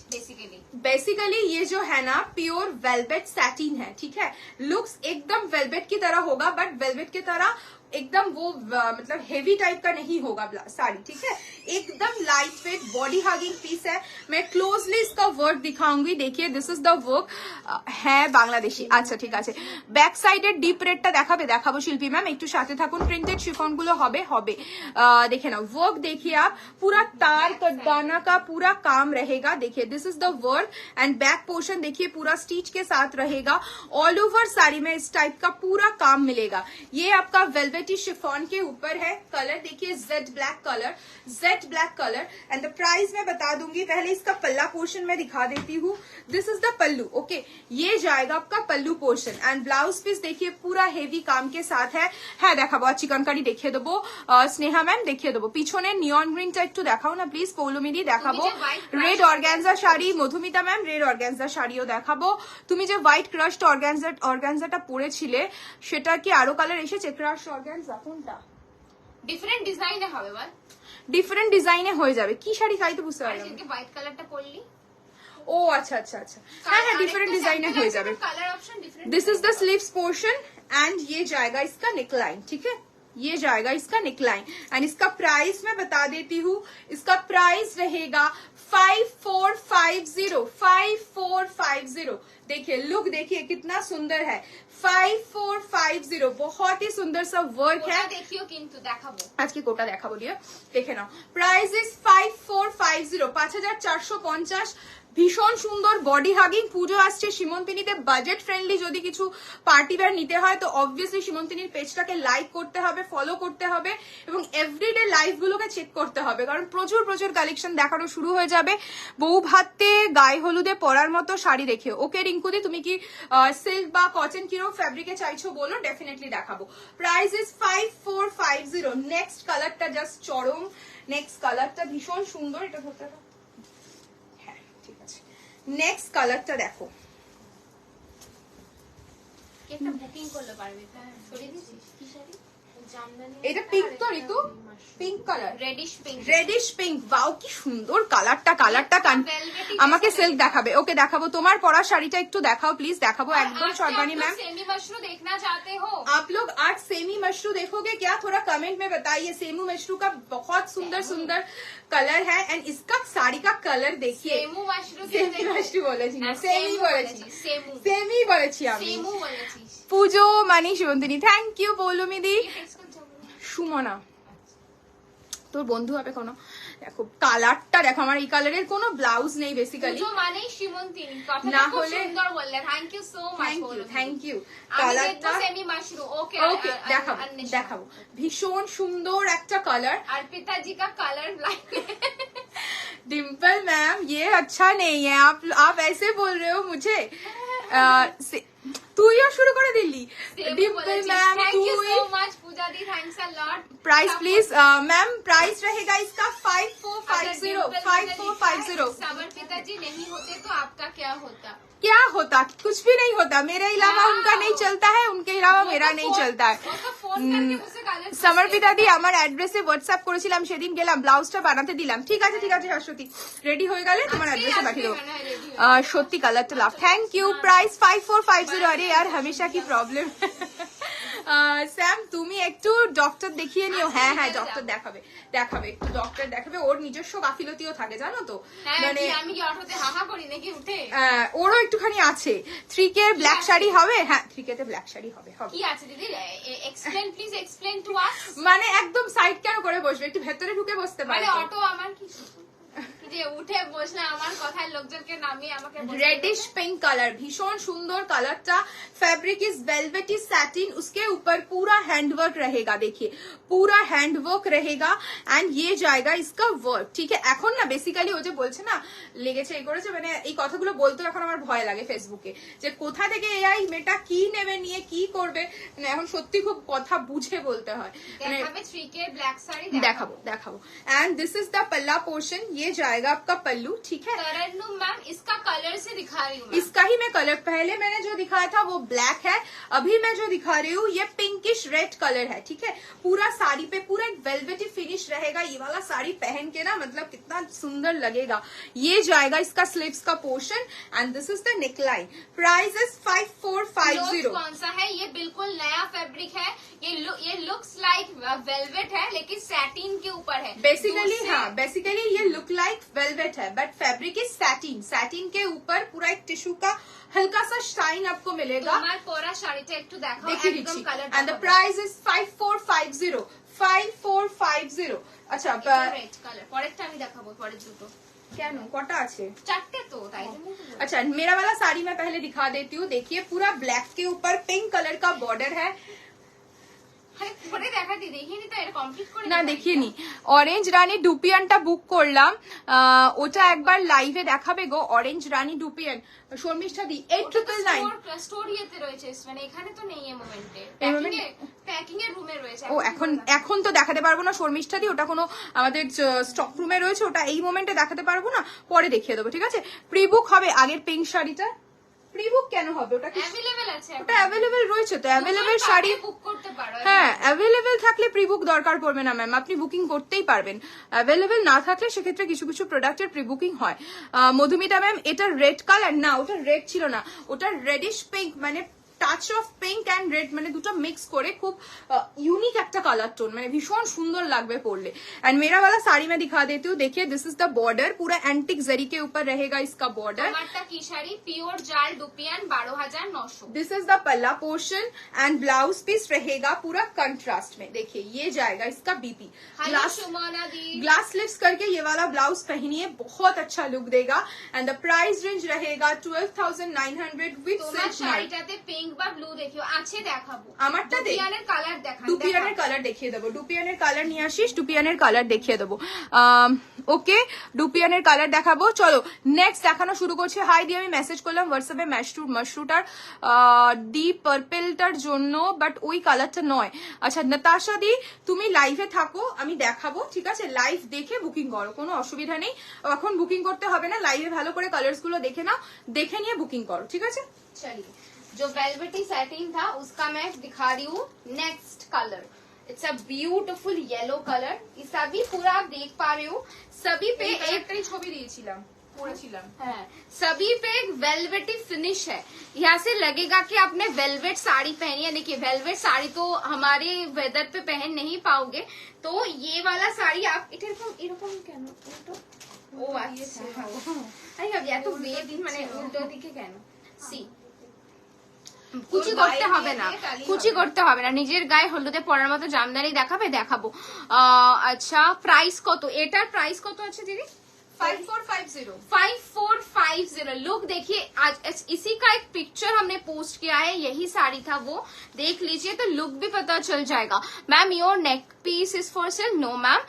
basically ये जो है ना प्योर वेलवेट सैटिन है ठीक है लुक्स एकदम वेलवेट की तरह होगा बट वेलवेट की तरह एकदम वो मतलब हेवी टाइप का नहीं होगा साड़ी ठीक है एकदम light weight body hugging piece है मैं क्लोजली इसका वर्क दिखाऊंगी देखिए दिस इज द वर्क है बांग्लादेशी अच्छा ठीक আছে ব্যাক সাইডের ডিপ রেডটা দেখাবো শিল্পী ম্যাম একটু সাথে থাকুন প্রিন্টেড শিফন গুলো হবে देखे ना वर्क देखिए आप पूरा तार कटदाना का पूरा काम रहेगा देखिए this is the work and back portion देखिए पूरा स्टिच के साथ रहेगा ऑल ओवर साड़ी में इस टाइप का पूरा काम मिलेगा ये आपका वेलवेट शिफॉन के ऊपर है कलर देखिए Z black colour and the price मैं बता दूंगी पहले इसका पल्ला पोर्शन मैं दिखा देती हूँ this is the pallu okay ये जाएगा आपका पल्लू पोर्शन एंड ब्लाउज पीस देखिए पूरा हेवी काम के साथ है দেখাবো চিকনকারি দেখিয়ে দেবো স্নেহা ম্যাম দেখিয়ে দেবো পিছনে নিয়ন গ্রিনটা একটু দেখাও না প্লিজ পৌলমিদি দেখাবো red organza sari Madhumita ma'am red organza শাড়িও দেখাবো তুমি যে হোয়াইট ক্রাশড অর্গানজাটা পরেছিলে সেটা কি আরো কালার এসেছে ক্রাশ অর্গানজা কোনটা ডিফারেন্ট ডিজাইনে হবে বল ডিফারেন্ট ডিজাইনে হয়ে যাবে কি শাড়ি তাই তো বুঝতে পারলাম আজকে হোয়াইট কালারটা পরলি ও আচ্ছা হ্যাঁ ডিফারেন্ট ডিজাইনে হয়ে যাবে colour option different this is the sleeves portion and ये जाएगा इसका नेकलाइन ठीक है ये जाएगा इसका नेकलाइन एंड इसका प्राइस मैं बता देती हूँ, इसका प्राइस रहेगा 5450, 5450। देखिए लुक, देखिए कितना सुंदर है, 5450, बहुत ही सुंदर सा वर्क है। देखियो किंतु দেখাবো আজকে কোটা দেখাবো দিয়ে দেখে নাও। Price is 5450, 5450। ভীষণ সুন্দর বডি হাগিং। পুজো আসছে, সীমন্তিনীতে বাজেট ফ্রেন্ডলি যদি কিছু পার্টি ওয়্যার নিতে হয় তো অবভিয়াসলি সীমন্তিনীর পেজটাকে লাইক করতে হবে, ফলো করতে হবে এবং এভরিডে লাইভ গুলোকে চেক করতে হবে, কারণ প্রচুর প্রচুর কালেকশন দেখানো শুরু হয়ে যাবে। বউ ভাতে গায়ে হলুদে পরার মতো শাড়ি দেখে। ওকে রিঙ্কুদি, তুমি কি সিল্ক বা কটন কিরকম ফ্যাব্রিকে চাইছো বলো, ডেফিনেটলি দেখাবো। Price is 5450। নেক্সট কালারটা জাস্ট চরম, নেক্সট কালারটা ভীষণ সুন্দর। এটা ধরতে হবে, হ্যাঁ ঠিক আছে। নেক্সট কালারটা দেখো, একটা বুকিং করলে পারবে। সরিয়ে দিছিস কি শাড়ি? জামদানি। এটা পিঙ্ক তো Ritu, pink colour, reddish pink. Reddish pink. Wow কি সুন্দর কালারটা, কালারটা আমাকে সিল্ক দেখাবে। ওকে দেখাবো, তোমার পরা শাড়িটা একটু দেখাও প্লিজ, দেখাবো একদম शॉर्बानी मैम। सेमी मशरू देखना चाहते हो आप लोग आज सेमी मशरू देखोगे क्या? थोड़ा कमेंट में बताइए। सेमी मशरू का बहुत सुंदर सुंदर कलर है एंड इसका साड़ी का कलर देखिए। सेमू मशरू सेमी मशरू बोलेছি না, সেমি বলেছি, सेमू সেমি বলেছি আমি। सेमू বলেছিস। পুজো মানি শিবন্তিনী, থ্যাংক ইউ পৌলমিদি। সুমনা তোর বন্ধু হবে কোনো? দেখো কালারটা দেখো, আমার এই কালারের কোনো ব্লাউজ নেই বেসিক্যালি। পুজো মানে সীমন্তিনী, কথাটা না খুব হলে- সুন্দর বললে। Thank you so much. Thank you. আমি দেখবো কালারটা সেমি মাশরু। ওকে ওকে দেখাবো, দেখাবো। ভীষণ সুন্দর একটা কালার। और पिताजी का कलर ब्लैक। डिम्पल मैम ये अच्छा नहीं है, आप ऐसे बोल रहे हो मुझे। তুই শুরু করে দিলি। डिम्पल मैम थैंक यू তুই so much Puja di, thanks a lot. Price please ma'am, price रहेगा इसका 5450, 5450। साबर पिताजी नहीं होते तो आपका क्या होता? क्या होता? कुछ भी नहीं होता। मेरे अलावा Wow! उनका नहीं चलता है, उनके अलावा मेरा नहीं चलता है। वो तो फोन करके मुझसे कलर সমর্পিতা দি আমার অ্যাড্রেসে হোয়াটসঅ্যাপ করেছিলাম, সেদিন গেলাম, ব্লাউজটা বানাতে দিলাম। ঠিক আছে ঠিক আছে শাশ্বতী, রেডি হয়ে গেলে তোমার অ্যাড্রেসে পাঠিয়ে দেবো। সত্যি কালারটা লাভ। Thank you. প্রাইস 5450। আরে यार हमेशा की प्रॉब्लम। স্যাম তুমি একটু ডক্টর দেখিয়ে নিও। হ্যাঁ হ্যাঁ ডক্টর দেখাবে, দেখাবে একটু ডক্টর দেখাবে। ওর নিজস্ব গাফিলতিও থাকে জানো তো, মানে আমি কি অটোতে হাহা করি নাকি উঠে? ওরও একটুখানি আছে। 3K ব্ল্যাক শাড়ি হবে? হ্যাঁ 3K তে ব্ল্যাক শাড়ি হবে, হবে। কি আছে দিদি? Explain please, explain to us. মানে একদম সাইড কেন করে বসবে, একটু ভেতরে ঢুকে বসতে পারে। মানে অটো আমার কি যে উঠে বসলে আমার কথায় লোকজনকে নামিয়ে আমাকে रेडिश पिंक कलर, भीषण सुंदर कलर था। फैब्रिक इज वेलवेटी सैटिन, उसके ऊपर पूरा हैंडवर्क रहेगा। देखिए पूरा हैंडवर्क रहेगा एंड ये जाएगा इसका वर्क। ठीक है, এখন না বেসিক্যালি ও যে বলছে না লেগেছে এই করেছে, মানে এই কথাগুলো বলতে এখন আমার ভয় লাগে ফেসবুকে, যে কোথা থেকে এআই মেটা কি নেবে নিয়ে কি করবে। মানে এখন সত্যি খুব কথা বুঝে বলতে হয়। মানে দেখাবে 3K ব্ল্যাক শাড়ি দেখাবো দেখাবো। एंड दिस इज द पल्ला पोर्शन, ये जाएगा आपका पल्लू। ठीक है, तरन्नुम मैम इसका कलर से दिखा रही हूँ मैं। इसका ही मैं कलर, पहले मैंने जो दिखाया था वो ब्लैक है, अभी मैं जो दिखा रही हूँ ये पिंकिश रेड कलर है। ठीक है, पूरा साड़ी पे पूरा एक वेलवेटी फिनिश रहेगा। ये वाला साड़ी पहन के ना मतलब कितना सुंदर लगेगा। ये जाएगा इसका स्लीव्स का portion and this is the neckline. Price is 5450। कौन सा है? ये बिल्कुल नया फैब्रिक है। ये लुक्स लाइक वेलवेट है लेकिन सैटिन के ऊपर है। बेसिकली हाँ, बेसिकली ये लुक लाइक वेलवेट है but fabric is satin. Satin के ऊपर पूरा एक टिश्यू का हल्का सा शाइन आपको मिलेगा। তোমার পরা শাড়িটা একটু দেখাও, देखिए একদম दीजिए colour. And the price is 5450, 5450। अच्छा রেড কালার। পরেরটা আমি দেখাবো, পরের দুটো। কেন কটা আছে? চারটে তো, তাই জন্য তো বলছি। अच्छा मेरा वाला साड़ी मैं पहले दिखा देती हूँ। देखिए पूरा ब्लैक के ऊपर पिंक कलर का बॉर्डर है। আরে পরে দেখাতে দেখিনি তো, এটা কমপ্লিট করে না দেখিনি। অরেঞ্জ রানী ডুপিয়ানটা বুক করলাম, ওটা একবার লাইভে দেখাবে গো। অরেঞ্জ রানী ডুপিয়ান শর্মিষ্ঠা দি 8999। স্টোরিতে রয়েছে, মানে এখানে তো নেই এই মোমেন্টে। এই মোমেন্টে প্যাকিং এর রুমে রয়েছে। ও এখন তো দেখাতে পারবো না শর্মিষ্ঠা দি, ওটা কোনো আমাদের স্টক রুমে রয়েছে, ওটা এই মোমেন্টে দেখাতে পারবো না, পরে দেখিয়ে দেবো। ঠিক আছে, প্রিবুক হবে আগের পিঙ্ক শাড়িটা। প্রিবুক কেন হবে? ওটা কি অ্যাভেলেবল আছে? ওটা অ্যাভেলেবেল রয়েছে তো, অ্যাভেলেবেল শাড়ি বুক করতে পারো। হ্যাঁ অ্যাভেলেবেল থাকলে প্রিবুক দরকার পড়বে না ম্যাম, আপনি বুকিং করতেই পারবেন। অ্যাভেলেবেল না থাকলে সেক্ষেত্রে কিছু কিছু প্রোডাক্টের প্রি বুকিং হয়। মধুমিতা ম্যাম এটা রেড কালার না, ওটা রেড ছিল না, ওটা রেডিশ পিঙ্ক, মানে touch of pink and red, মানে দুটো মিক্স করে খুব यूनिक একটা কালার টোন, মানে ভীষণ সুন্দর লাগবে পরলে। एंड मेरा वाला साड़ी मैं दिखा देती हूँ, देखिए दिस इज द बॉर्डर, पूरा एंटिक जरी के ऊपर रहेगा इसका बॉर्डर। আমারটা কি শাড়ি? পিওর জাল ডুপিয়ান 12,900। दिस इज द पल्ला पोर्शन एंड ब्लाउज पीस रहेगा पूरा कंट्रास्ट में। देखिए ये जाएगा इसका बीपी ग्लास सुमना दी ग्लास स्लीव्स करके ये वाला ब्लाउज पहनिए, बहुत अच्छा लुक देगा। एंड द प्राइस रेंज रहेगा 12,900 विद তোমার सिल्क। শাড়িটাতে পিঙ্ক বা ব্লু দেখিও আছে, দেখাবো। আমারটা দেখ, ডুপিয়ানের কালার দেখান। ডুপিয়ানের কালার দেখিয়ে দেবো, ডুপিয়ানের কালার নিয়ে আসিস, ডুপিয়ানের কালার দেখিয়ে দেবো। ওকে, ডুপিয়ানের কালার দেখাবো। চলো নেক্সট দেখানো শুরু করছি। হাই দিয়ে আমি মেসেজ করলাম হোয়াটসঅ্যাপে মাশরুটার ডিপ পার্পেলটার জন্য, বাট ওই কালারটা নয়। আচ্ছা নাতাশা দি তুমি লাইভে থাকো, আমি দেখাবো, ঠিক আছে? লাইভ দেখে বুকিং করো, কোনো অসুবিধা নেই। এখন বুকিং করতে হবে না, লাইভে ভালো করে কালার্স গুলো দেখে নাও, দেখে নিয়ে বুকিং করো, ঠিক আছে? चलिए, जो वेलवेटी सेटिंग था उसका मैं दिखा रही हूँ next colour. It's a beautiful yellow colour. ये सभी पूरा आप देख पा रहे हो, सभी पे একটাই ছবি দিয়েছিলাম, পড়েছিলাম। है, सभी पे एक वेलवेटी फिनिश है। यहाँ से लगेगा कि आपने वेलवेट साड़ी पहनी है। देखिए वेलवेट साड़ी तो हमारे वेदर पे पहन नहीं पाओगे, तो ये वाला साड़ी आप এরকম কেন উল্টো? ও আচ্ছা, আরে ভাবি এত ওয়ে দিন মানে উল্টো দিকে কেন? সি কুচি করতে হবে না, কুচি করতে হবে না, নিজের গায়ে হলুদে পরার মতো জামদানি দেখাবো। আচ্ছা প্রাইস কত? এটার প্রাইস কত আছে দিদি? 5450। लुक देखिए, आज इसी का एक पिक्चर हमने पोस्ट किया है, यही साड़ी था वो, देख लीजिए तो लुक भी पता चल जाएगा। Ma'am your neck piece is for sale? No ma'am,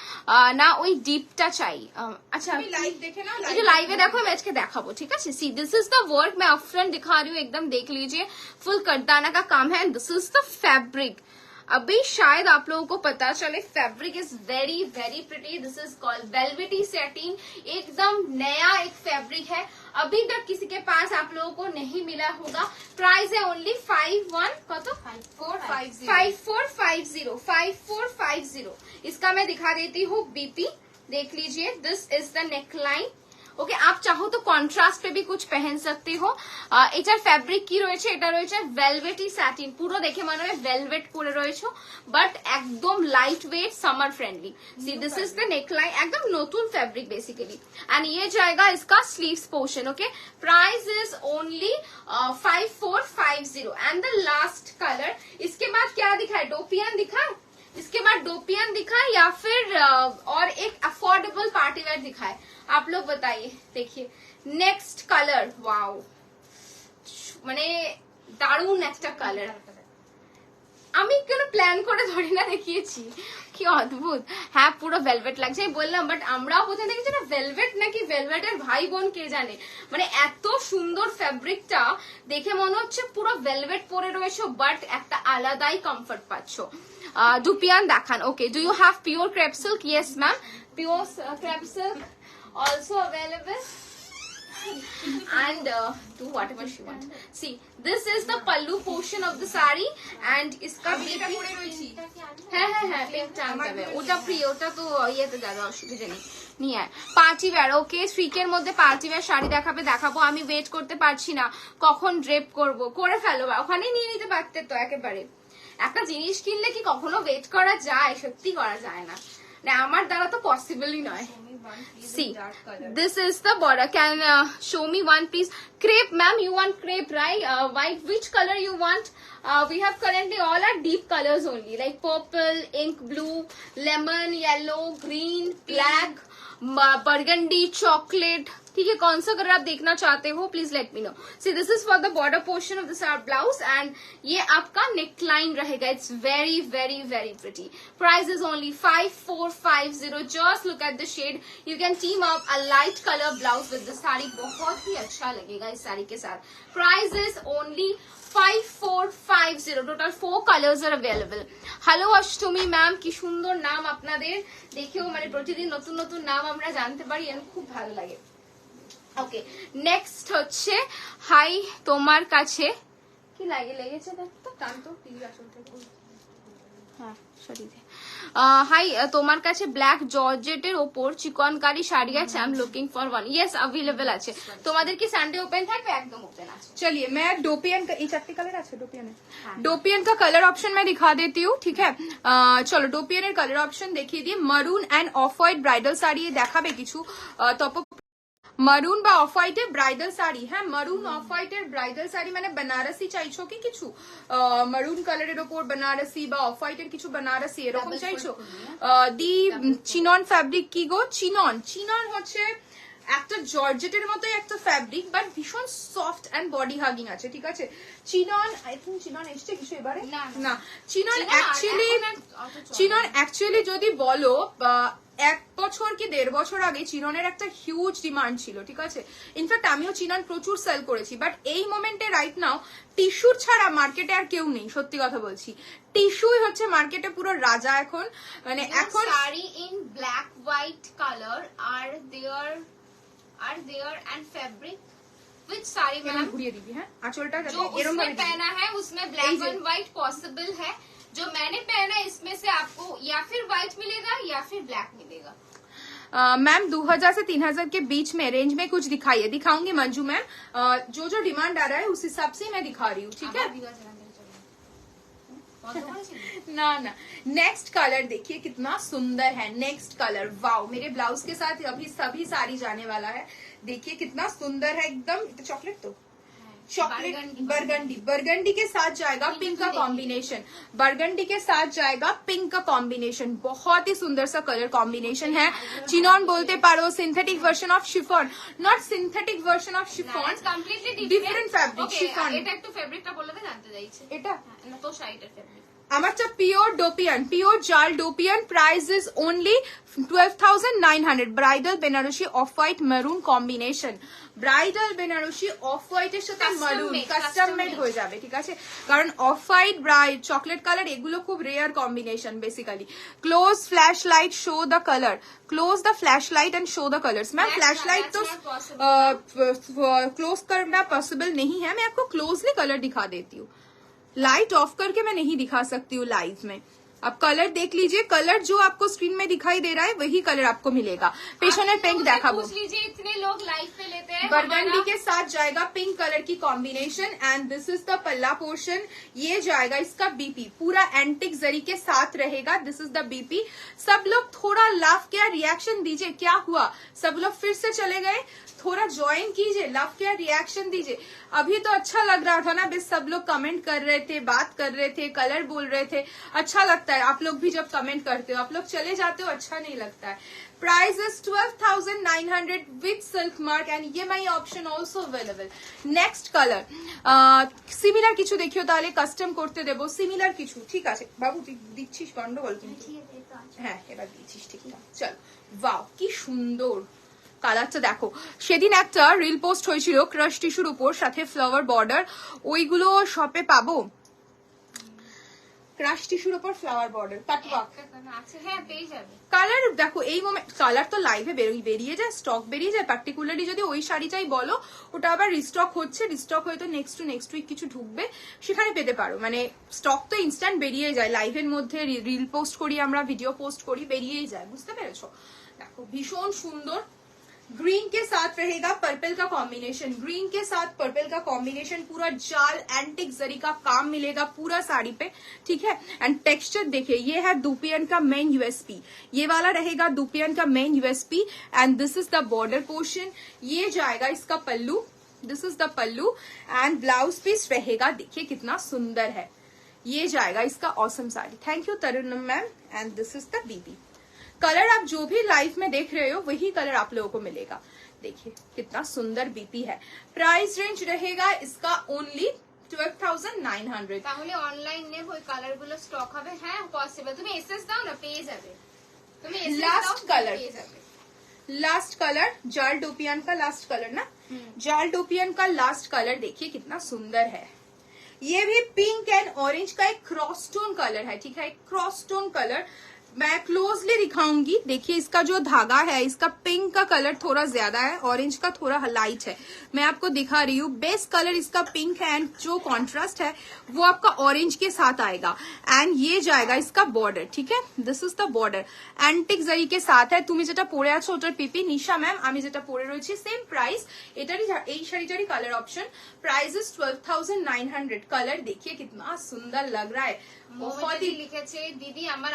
ना ওই ডিপটা চাই। अच्छा লাইভ দেখে নাও, ये जो लाइव है देखो, मैं इसके देखाबो, ठीक है? सी दिस इज द वर्क, मैं अपफ्रंट दिखा रही हूँ, एकदम देख लीजिए, फुल कटदाना का काम है। दिस इज द फैब्रिक, अभी शायद आप लोगों को पता चले, fabric is very very pretty. This is called velvety setting, एकदम नया एक फैब्रिक है, अभी तक किसी के पास आप लोगों को नहीं मिला होगा। प्राइस है ओनली 5450। इसका मैं दिखा देती हूँ बीपी, देख लीजिए, दिस इज द नेकलाइन। ওকে, आप चाहो तो কন্ট্রাস্ট पे भी कुछ पहन सकते हो। এটার ফ্যাব্রিক কি রয়েছে? এটা রয়েছে ভেলভেটি স্যাটিন, পুরো দেখে মনে হয় ভেলভেট পরে রয়েছে, বাট একদম light weight, summer friendly. C this is the neckline, एकदम नতুন फैब्रिक बेसिकली। एंड ये जाएगा इसका sleeves portion. Okay, price is only 5450। And the last colour, इसके बाद क्या दिखाए? डोपियन दिखाए, इसके बाद डोपियन दिखाए या फिर और एक अफोर्डेबल पार्टी वेयर दिखाए? आप लोग बताइए। देखिए नेक्स्ट कलर, वाओ, মানে দারুণ একটা কালার। আমি কোনো প্ল্যান করে ধরি না, দেখিয়েছি কি অদ্ভুত। হ্যাঁ পুরো ভেলভেট লাগছে, আমি বললাম, বাট আমরাও কোথায় দেখেছি না ভেলভেট নাকি ভেলভেটের ভাই বোন কে জানে। মানে এত সুন্দর ফ্যাব্রিকটা দেখে মনে হচ্ছে পুরো ভেলভেট পরে রয়েছে, বাট একটা আলাদাই কমফর্ট পাচ্ছ। ডুপিয়ান দেখান। Okay, do you have pure crepe silk? Yes ma'am, pure crepe silk also available, and do whatever she want. See, this is the pallu portion of the sari, and iska এটা পরে রয়েছি। হ্যাঁ pink টান যাবে, ওটা free, ওটা তো ইয়েতে যাবে, অসুবিধা নেই, নিয়ে আয়। পার্টি ওয়্যার, ওকে, স্ট্রিকের মধ্যে পার্টি ওয়্যার শাড়ি দেখাবো। আমি ওয়েট করতে পারছি না, কখন ড্রেপ করে ফেলো, ওখানে নিয়ে নিতে পারতে তো একেবারে। একটা জিনিস কিনলে কি কখনো ওয়েট করা যায়? সত্যি করা যায় না, আমার দ্বারা তো পসিবলই নয়। See, this is the border. Can show me one piece? Crepe, ma'am, you want crepe, right? White, which color you want? We have currently all our deep colors only, like purple, ink blue, lemon, yellow, green, black, burgundy, chocolate. ठीक है, कौन सा colour आप देखना चाहते हो please let me know. See this is for the border portion of this blouse, and ये आपका नेकलाइन रहेगा। It's very very very pretty. Price is only 5450। Just look at the shade, you can team up a light colour blouse with this sari, बहुत ही अच्छा लगेगा इस साड़ी के साथ। Price is only 5450। Total 4 colours are available. Hello Ashtami ma'am, কি সুন্দর নাম আপনাদের, দেখেও মানে প্রতিদিন নতুন নতুন নাম আমরা জানতে পারি, আমার খুব ভালো লাগে। ওকে, নেক্সট হচ্ছে হাই তোমার কাছে কি লেগেছে, দেখ তো টান তো টিভি আসল থেকে। হ্যাঁ সরি, হাই, তোমার কাছে ব্ল্যাক জর্জেটের ওপর চিকনকারি শাড়ি আছে? I am looking for one. Yes, available আছে। তোমাদের কি সানডে ওপেন থাকবে? একদম ওপেন আছে। चलिए मैं डोपियन का, ये चारटे कलर আছে डोपियन है। डोपियन का कलर ऑप्शन मैं दिखा देती हूँ, ठीक है। চলো ডোপিয়ন এর কালার অপশন দেখিয়ে দিই। মারুন end off white bridal sari দেখাবে কিছু তপ মারুন বা অফ হোয়াইটের ব্রাইডাল শাড়ি, হ্যাঁ মারুন অফ হোয়াইটের ব্রাইডাল শাড়ি মানে বেনারসি চাইছো কি কিছু? মারুন কালারের ওপর বেনারসি বা অফ হোয়াইটের কিছু বেনারসি এরকম চাইছো? দি চিনন ফ্যাব্রিক কি গো? চিনন, চিনন হচ্ছে একটা জর্জেটের মতোই একটা ফ্যাব্রিক, বাট ভীষণ সফট এন্ড বডি হাগিং আছে, ঠিক আছে। চিনন, আই থিঙ্ক চিনন এসছে কিছু এবারে না। চিনন অ্যাকচুয়ালি যদি বলো 1 বছর কি 1.5 বছর আগে চিননের একটা হিউজ ডিমান্ড ছিল, ঠিক আছে। ইনফ্যাক্ট আমিও চিনন প্রচুর সেল করেছি, বাট এই মোমেন্টে রাইট নাও টিস্যুর ছাড়া মার্কেটে আর কেউ নেই, সত্যি কথা বলছি। টিস্যুই হচ্ছে মার্কেটে পুরো রাজা এখন, মানে এখন sari in black white colour are there and fabric which sari ma'am घुरिए दीजिए, हैं आंचलटा जो उसने पहना है उसमें ब्लैक एंड व्हाइट पॉसिबल है। जो मैंने पहना है इसमें से आपको या फिर व्हाइट मिलेगा या फिर ब्लैक मिलेगा। मैम 2000 से 3000 के बीच में रेंज में कुछ दिखाइए। दिखाऊंगी मंजू मैम, जो डिमांड आ रहा है उस हिसाब से मैं दिखा रही हूँ, ठीक है। ना ना, नेक्स्ट कलर देखिए कितना सुंदर है। नेक्स्ट कलर वाओ, मेरे ब्लाउज के साथ अभी सभी साड़ी जाने वाला है। देखिए कितना सुंदर है एकदम। चॉकलेट तो चॉकलेट बरगंडी, बरगंडी के साथ जाएगा पिंक का कॉम्बिनेशन, बरगंडी के साथ जाएगा पिंक का कॉम्बिनेशन। बहुत ही सुंदर सा कलर कॉम्बिनेशन है। चिनॉन बोलते Paro, synthetic version of chiffon, not synthetic version of chiffon, completely different fabric chiffon. এটা একটু ফেব্রিকটা বলে দেন, জানতে চাইছি। এটা না তো শাড়িটার ফেব্রিক আমারটা পিওর ডোপিয়ান, পিওর জাল dupion. Price is only 12,900। Bridal Banarasi off white maroon combination, bridal Banarasi off হোয়াইটের সাথে মেরুন কাস্টম মেড হয়ে যাবে, ঠিক আছে। কারণ off white bride chocolate colour এগুলো খুব rare combination basically. Close flash light show the colour, close the flash light and show the colours. Ma'am flash light तो क्लोज करना पॉसिबल नहीं है, मैं आपको क्लोजली कलर दिखा देती हूँ। लाइट ऑफ करके मैं नहीं दिखा सकती हूँ लाइव में। अब कलर देख लीजिए, कलर जो आपको स्क्रीन में दिखाई दे रहा है वही कलर आपको मिलेगा। पेशोनेट पिंक देखा वो, पूछ लीजिए, इतने लोग लाइव पे लेते हैं। बरगंडी के साथ जाएगा पिंक कलर की combination and this is the पल्ला पोर्शन। ये जाएगा इसका बीपी, पूरा एंटिक जरी के साथ रहेगा। This is the BP. सब लोग थोड़ा लाफ क्या रिएक्शन दीजिए, क्या हुआ? सब लोग फिर से चले गए, थोड़ा ज्वाइन कीजिए, लव क्या रिएक्शन दीजिए। अभी तो अच्छा लग रहा था ना, बस सब लोग कमेंट कर रहे थे, बात कर रहे थे, कलर बोल रहे थे, अच्छा लगता है। आप लोग भी जब कमेंट करते हो, आप लोग चले जाते हो, अच्छा नहीं लगता है। Price is 12,900 with silk mark and EMI option also available. Next colour similar কিছু দেখিও, তাহলে কাস্টম করতে দেবো। সিমিলার কিছু, ঠিক আছে বাবু তুই দিচ্ছিস গন্ডগোল কিন্তু। হ্যাঁ এবার দিচ্ছিস ঠিকঠাক। চল ওয়াও কি সুন্দর কালারটা দেখো। সেদিন একটা রিল পোস্ট হয়েছিল ক্রাশ টিস্যুর উপর সাথে ফ্লাওয়ার বর্ডার, ওইগুলো শপে পাবো? ক্রাশ টিস্যুর উপর ফ্লাওয়ার বর্ডার কাটওয়ার্ক আছে, হ্যাঁ পেয়ে যাবে। কালার দেখো এই মোমেন্ট কালার তো লাইভে বেরিয়ে যায়, স্টক বেরিয়ে যায়। পার্টিকুলারলি যদি ওই শাড়িটাই বলো, ওটা আবার রিস্টক হচ্ছে, রিস্টক হয়তো নেক্সট উইক কিছু ঢুকবে, সেখানে পেতে পারো। মানে স্টক তো ইনস্ট্যান্ট বেরিয়ে যায়, লাইভের মধ্যে রিল পোস্ট করি আমরা, ভিডিও পোস্ট করি, বেরিয়েই যায়, বুঝতে পেরেছো। দেখো ভীষণ সুন্দর। ग्रीन के साथ रहेगा पर्पल का कॉम्बिनेशन, ग्रीन के साथ पर्पल का कॉम्बिनेशन, पूरा जाल एंटिक जरी का काम मिलेगा पूरा साड़ी पे, ठीक है। एंड टेक्सचर देखिए, ये है दुपियन का मेन यूएसपी, ये वाला रहेगा दुपियन का main USP and this is the border portion. ये जाएगा इसका pallu, this is the pallu and blouse piece रहेगा। देखिए कितना सुंदर है, ये जाएगा इसका awesome sari. Thank you Tarannum ma'am and this is the BB. Colour आप जो भी लाइव में देख रहे हो वही कलर आप लोगों को मिलेगा। देखिए कितना सुंदर बीपी है। प्राइस रेंज रहेगा इसका ओनली 12,900। তাহলে অনলাইন নেব, ওই কালার গুলো স্টক হবে। হ্যাঁ পসিবল, তুমি এসএস দাও না পেয়ে যাবে। তুমি এসএস দাও লাস্ট कलर, পেয়ে যাবে। लास्ट कलर जाल डोपियन का लास्ट कलर ना, जाल डोपियन का लास्ट कलर देखिए कितना सुंदर है। ये भी पिंक एंड ऑरेंज का एक क्रॉस टोन कलर है, ठीक है, एक क्रॉस टोन कलर। मैं क्लोजली दिखाऊंगी। देखिए इसका जो धागा है, इसका पिंक का कलर थोड़ा ज्यादा है, ऑरेंज का थोड़ा लाइट है। मैं आपको दिखा रही हूँ, बेस कलर इसका पिंक है एंड जो कॉन्ट्रास्ट है वो आपका ऑरेंज के साथ आएगा। एंड ये जाएगा इसका बॉर्डर, ठीक है, this is the border. Antique zari के साथ है। তুমি যেটা পরে আছো ওটার পিপি নিশা ম্যাম, আমি যেটা পরে রয়েছি সেম প্রাইস। এটারই এই শাড়িটারই colour option. Price is 12,900। Colour देखिए कितना सुंदर लग रहा है, बहुत ही। লিখেছে দিদি আমার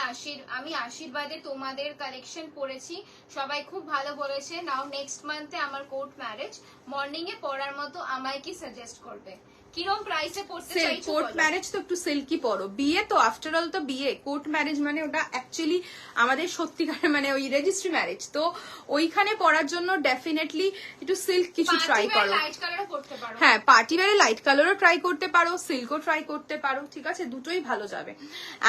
আমি আশীর্বাদে তোমাদের কালেকশন পরেছি, সবাই খুব ভালো বলেছে। নাও নেক্সট মান্থে আমার কোর্ট ম্যারেজ, মর্নিং এ পরার মতো আমায় কি সাজেস্ট করবে? কিরকম প্রাইসে পড়তে চাইছো? কোর্ট ম্যারেজ তো একটু সিল্কি পরো, বিয়ে তো আফটার অল তো বিয়ে। কোর্ট ম্যারেজ মানে ওটা অ্যাকচুয়ালি আমাদের সত্যিকার মানে ওই রেজিস্ট্রি ম্যারেজ, তো ওইখানে পরার জন্য ডেফিনেটলি একটু সিল্ক কিছু ট্রাই করো। লাইট কালারও পড়তে পারো। হ্যাঁ, পার্টি ওয়্যারে লাইট কালারও ট্রাই করতে পারো, সিল্কও ট্রাই করতে পারো, ঠিক আছে, দুটোই ভালো যাবে।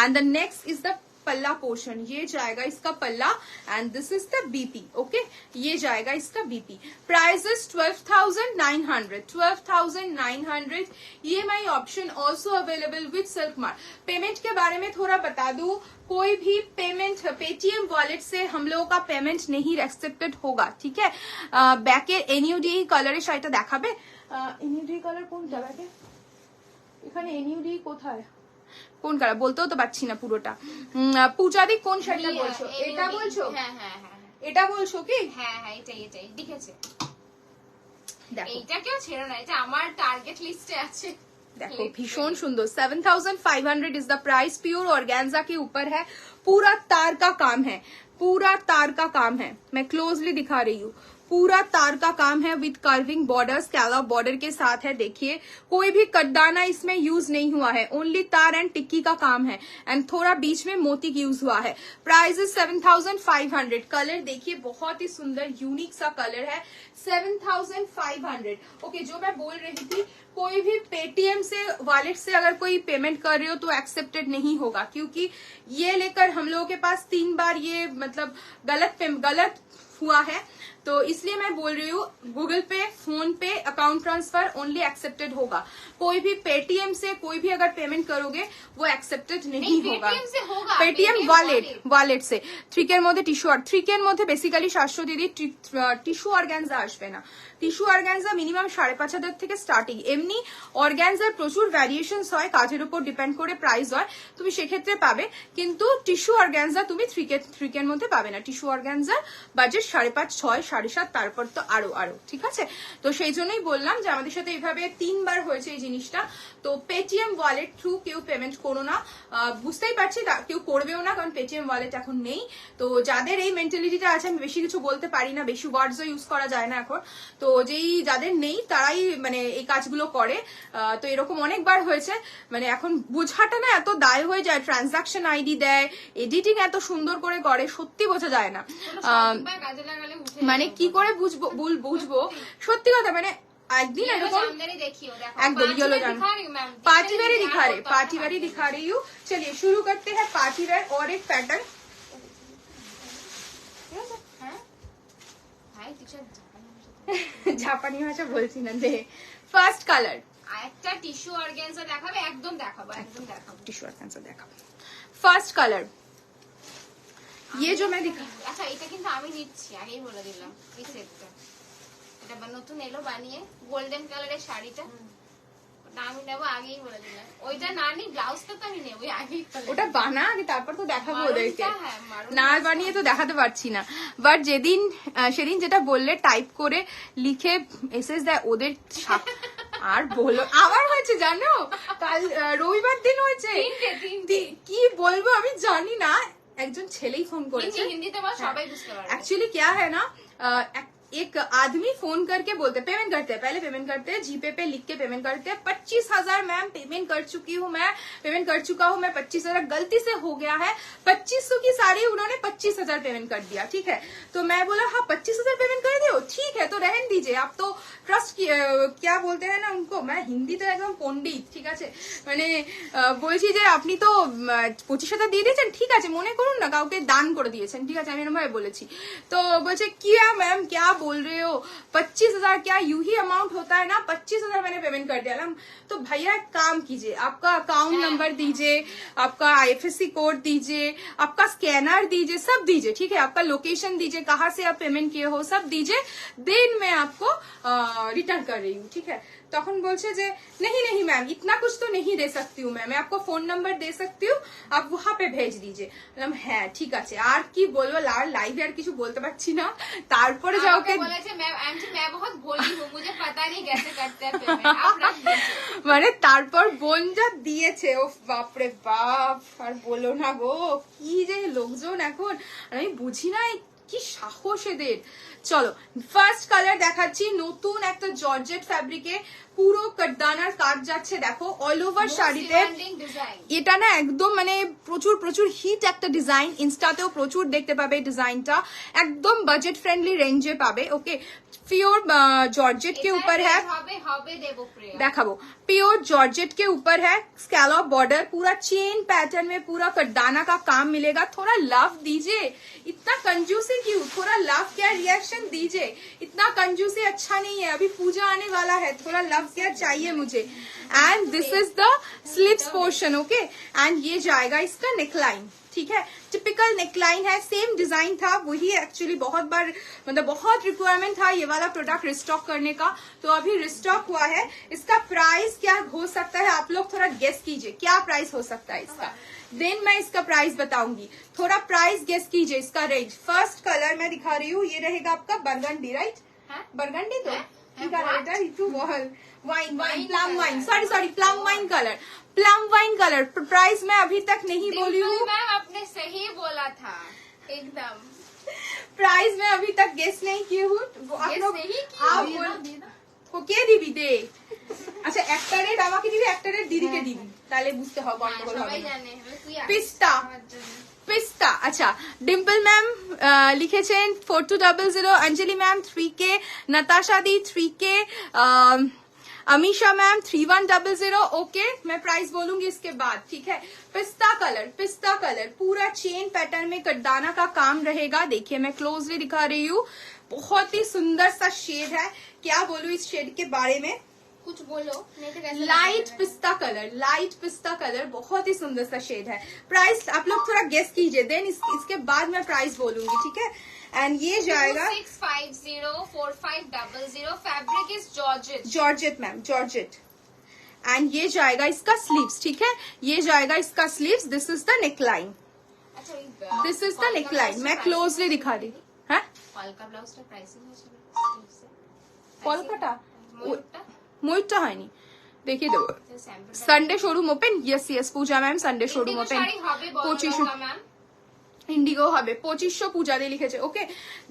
And the next is the पल्ला पोर्शन, ये जाएगा इसका पल्ला and this is the BP. Okay, ये जाएगा इसका BP. Price is 12,900। 12,900 EMI option also available with silk mark. Payment के बारे में थोड़ा बता दूं, कोई भी पेमेंट पेटीएम वॉलेट से हम लोगों का पेमेंट नहीं एक्सेप्टेड होगा, ठीक है। बैके एनयूडी কালারের শাড়িটা দেখাবে। এনইউডি কালার কোনটা ব্যাকে? এখানে এনইউডি কোথায়, কোন কালার বলতেও তো পারছি না পুরোটা। পূজাদি কোন শাড়িটা বলছো? এটা বলছো? হ্যাঁ হ্যাঁ হ্যাঁ, এটা বলছো কি? হ্যাঁ হ্যাঁ, এটাই লিখেছে। দেখো এইটা কেউ ছেড়ে না, এটা আমার টার্গেট লিস্টে আছে। देखो भीषण सुंदर। 7,500 is the price. Pure organza के ऊपर है, पूरा तार का काम है, पूरा तार का काम है। मैं क्लोजली दिखा रही हूँ, पूरा तार का काम है with carving border, scallop border के साथ है। देखिए कोई भी कटदाना इसमें यूज नहीं हुआ है, ओनली तार एंड टिक्की का काम है एंड थोड़ा बीच में मोती यूज हुआ है। Price is 7,500। कलर देखिए बहुत ही सुंदर यूनिक सा कलर है। 7,500। ओके, जो मैं बोल रही थी, कोई भी पेटीएम से वॉलेट से अगर कोई पेमेंट कर रहे हो तो एक्सेप्टेड नहीं होगा, क्योंकि ये लेकर हम लोगों के पास 3 बार ये मतलब गलत हुआ है, तो इसलिए मैं बोल रही हूँ गूगल पे, फोन पे, अकाउंट ट्रांसफर ओनली एक्सेप्टेड होगा। कोई भी पेटीएम से कोई भी अगर पेमेंट करोगे वो एक्सेप्टेड नहीं होगा। पेटीएम से होगा, पेटीएम ওয়ালেট से। থ্রিকের মধ্যে টিস্যু আর থ্রিকের মধ্যে বেসিক্যালি 700 দিদি টিস্যু অর্গানজা আসবে না। টিস্যু অর্গানজা মিনিমাম 5,500 থেকে স্টার্টিং। এমনি অর্গানজার প্রচুর ভ্যারিয়েশনস হয়, কাজের উপর ডিপেন্ড করে প্রাইস হয়, তুমি সেক্ষেত্রে পাবে, কিন্তু টিস্যু অর্গানজা তুমি থ্রিকের মধ্যে পাবে না। টিস্যু অর্গানজার বাজেট 5,500, 6, 7.5, তারপর তো আরো ঠিক আছে। তো সেই জন্যই বললাম যে আমাদের সাথে এইভাবে 3 বার হয়েছে এই জিনিসটা। তো পেটিএম ওয়ালেট থ্রু কেউ পেমেন্ট করো না, বুঝতেই পারছি কেউ করবেও না, কারণ পেটিএম ওয়ালেট এখন নেই। তো যাদের এই মেন্টালিটিটা আছে, আমি বেশি কিছু বলতে পারি না, বেশি ওয়ার্ডসও ইউজ করা যায় না এখন, তো যেই যাদের নেই তারাই মানে এই কাজগুলো করে। তো এরকম অনেকবার হয়েছে, মানে এখন বোঝাটা না এত দায় হয়ে যায়। ট্রানজাকশন আইডি দেয়, এডিটিং এত সুন্দর করে করে, সত্যি বোঝা যায় না। মানে কি করে বুঝবো সত্যি কথা, মানে একদিন এরকম একদম येलो पार्टी वेयर दिखा रही हूँ। चलिए शुरू करते हैं पार्टी वेयर और एक पैटर्न। জাপানি ভাষা বলছি না দে। ফার্স্ট কালার একটা টিস্যু অর্গানজা দেখাবে, একদম দেখাবো টিস্যু অর্গানজা দেখাবো। ফার্স্ট কালার ये जो मैं दिखा, আচ্ছা এটা কিন্তু আমি নিচ্ছি, আগেই বলে দিলাম। এই সেটটা এটা নতুন এলো বানিয়ে, গোল্ডেন কালারের শাড়িটা, ওটা আমি নেবো, আগেই বলে দিলাম। ওইটা না নি, ব্লাউজটা তো আমি নেবো আগেই। ওটা বানা আগে, তারপর তো দেখাবো ওদেরকে। না বানিয়ে তো দেখাতে পারছি না, বাট সেদিন যেটা বললে টাইপ করে লিখে এসএস দেয় ওদের। আর বলো আবার হয়েছে জানো, কাল রবিবার দিন হয়েছে, কি বলবো আমি জানি না, একজন ছেলেই ফোন করেছে হিন্দিতে, সবাই বুঝতে পারবে। एक्चुअली क्या है ना, एक आदमी फोन करके बोलते पेमेंट करते हैं, पहले पेमेंट करते हैं, जीपे पे लिख के पेमेंट करते हैं। 25,000 मैम पेमेंट कर चुकी हूँ, मैं पेमेंट कर चुका हूँ, मैं 25,000 गलती से हो गया है। 2,500 की साड़ी उन्होंने 25,000 पेमेंट कर दिया, ठीक है। तो मैं बोला हाँ 25,000 पेमेंट कर दियो, ठीक है, तो रहन दीजिए आप तो ट्रस्ट क्या बोलते हैं ना उनको, मैं हिंदी तो एकदम पंडित, ঠিক আছে, মানে বলছি যে আপনি তো 25,000 দিয়ে দিয়েছেন, ঠিক আছে, মনে করুন না কাউকে দান করে দিয়েছেন, ঠিক আছে, আমি এরকম ভাবে বলেছি। তো বলছে কি ম্যাম क्या बोल रहे हो, 25,000 क्या यूं ही अमाउंट होता है ना, 25,000 मैंने पेमेंट कर दिया ना। तो भैया एक काम कीजिए, आपका अकाउंट नंबर दीजिए, आपका IFSC कोड दीजिए, आपका स्कैनर दीजिए, सब दीजिए, ठीक है, आपका लोकेशन दीजिए, कहाँ से आप पेमेंट किए हो सब दीजिए, देन मैं आपको रिटर्न कर रही हूँ, ठीक है। तখন बोलছে যে नहीं नहीं मैम इतना कुछ तो नहीं दे सकती हूँ मैं आपको फोन नंबर दे सकती हूँ, आप वहां पे भेज दीजिए। বললাম হ্যাঁ ঠিক আছে, আর কি বলবো, লাইভে আর কিছু বলতে পারছি না। তারপরে যাও কে বলেছে मैं बहुत भोली हूँ, मुझे पता नहीं कैसे करते हैं पेमेंट, आप रख दीजिए। মানে তারপর বোন যা দিয়েছে, ও বাপরে বাপ, আর বলো না গো, কি যে লোকজন এখন, আর আমি বুঝি না কি সাহস এদের। চলো ফার্স্ট কালার দেখাচ্ছি, নতুন একটা জর্জেট ফ্যাব্রিকে পুরো কাটদানার কাজ যাচ্ছে, দেখো অল ওভার শাড়িতে। এটা না একদম মানে প্রচুর প্রচুর হিট একটা ডিজাইন, ইনস্টাতেও প্রচুর দেখতে পাবে ডিজাইনটা, একদম বাজেট ফ্রেন্ডলি রেঞ্জে পাবে। ওকে प्योर जॉर्जेट के ऊपर है, देखाबो प्योर जॉर्जेट के ऊपर है, स्कैलॉप बॉर्डर, पूरा चेन पैटर्न में पूरा कटदाना का काम मिलेगा। थोड़ा लव दीजिए, इतना कंजूसी क्यों, थोड़ा लव केयर रिएक्शन दीजिए, इतना कंजूसी अच्छा नहीं है, अभी पूजा आने वाला है, थोड़ा लव केयर चाहिए मुझे। And this is the sleeves portion, okay, and ये जाएगा इसका नेकलाइन, ठीक है, टिपिकल नेकलाइन है, सेम डिजाइन था, वही एक्चुअली बहुत बार मतलब बहुत रिक्वायरमेंट था ये वाला प्रोडक्ट रिस्टॉक करने का, तो अभी रिस्टॉक हुआ है। इसका प्राइस क्या हो सकता है, आप लोग थोड़ा गेस कीजिए, क्या प्राइस हो सकता है इसका, देन मैं इसका प्राइस बताऊंगी, थोड़ा प्राइस गेस कीजिए इसका रेंज। फर्स्ट कलर मैं दिखा रही हूँ, ये रहेगा आपका बरगंडी, राइट, बरगंडी तो wine wine plum wine, sorry plum wine colour, plum wine colour. Price मैं अभी तक नहीं बोली हूँ मैम, आपने सही बोला था एकदम, प्राइस मैं अभी तक गेस नहीं की हूँ, आप लोग কে দিবি দে, আচ্ছা একটা রেট আমাকে দিবি, একটা রেট দিদিকে দিবি, তাহলে বুঝতে হবে গন্ডগোল হবে। পিস্তা পিস্তা, আচ্ছা ডিম্পল ম্যাম লিখেছেন 4200, अंजलि मैम 3K, नताशा दी 3K, अमीशा मैम 3100। ओके मैं प्राइस बोलूंगी इसके बाद, ठीक है। पिस्ता कलर पूरा चेन पैटर्न में कटदाना का काम रहेगा। देखिए मैं क्लोजली दिखा रही हूँ, बहुत ही सुंदर सा शेड है, क्या बोलूं इस शेड के बारे में, कुछ बोलो, लाइट पिस्ता कलर बहुत ही सुंदर सा शेड है। प्राइस आप लोग थोड़ा गेस कीजिए, देन इसके बाद मैं प्राइस बोलूंगी, ठीक है। एंड ये जाएगा 6504500, fabric is georgette ma'am, georgette. And ये जाएगा इसका स्लीव्स, ठीक है, ये जाएगा इसका sleeves, this is the neckline, this is the neckline, मैं क्लोजली दिखा दी। হ্যাঁ কলকাতা ময়ূরটা হয়নি, দেখিয়ে দেবো। Sunday showroom open, yes Puja ma'am, Sunday showroom open, 2500 indigo হবে 2500, পূজা দিয়ে লিখেছে। ওকে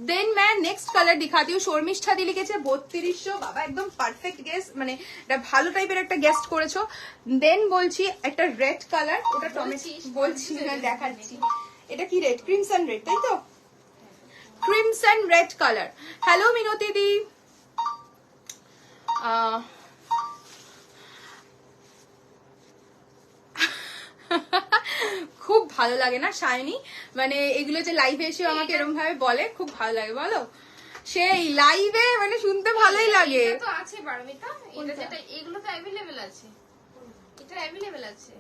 দেন मैं नेक्स्ट कलर दिखाती हूँ, शर्मिष्ठा দিয়ে লিখেছে 3200, বাবা একদম পারফেক্ট গেস, মানে এটা ভালো টাইপের একটা গেস্ট করেছো। দেন বলছি একটা রেড কালার, ওটা টমেটো বলছি না, দেখাচ্ছি, এটা কি রেড, ক্রিমসন রেড, তাই তো, क्रिमसन रेड कलर। हेलो मिनती दी, খুব ভালো লাগে না শাইনি, মানে এগুলো যে লাইভে এসে আমাকে এরকম ভাবে বলে, খুব ভালো লাগে বলো, সেই লাইভে মানে শুনতে ভালোই লাগে। এটা তো আছে পারমিতা, এটা যেটা এগুলো তো अवेलेबल আছে, এটা अवेलेबल আছে,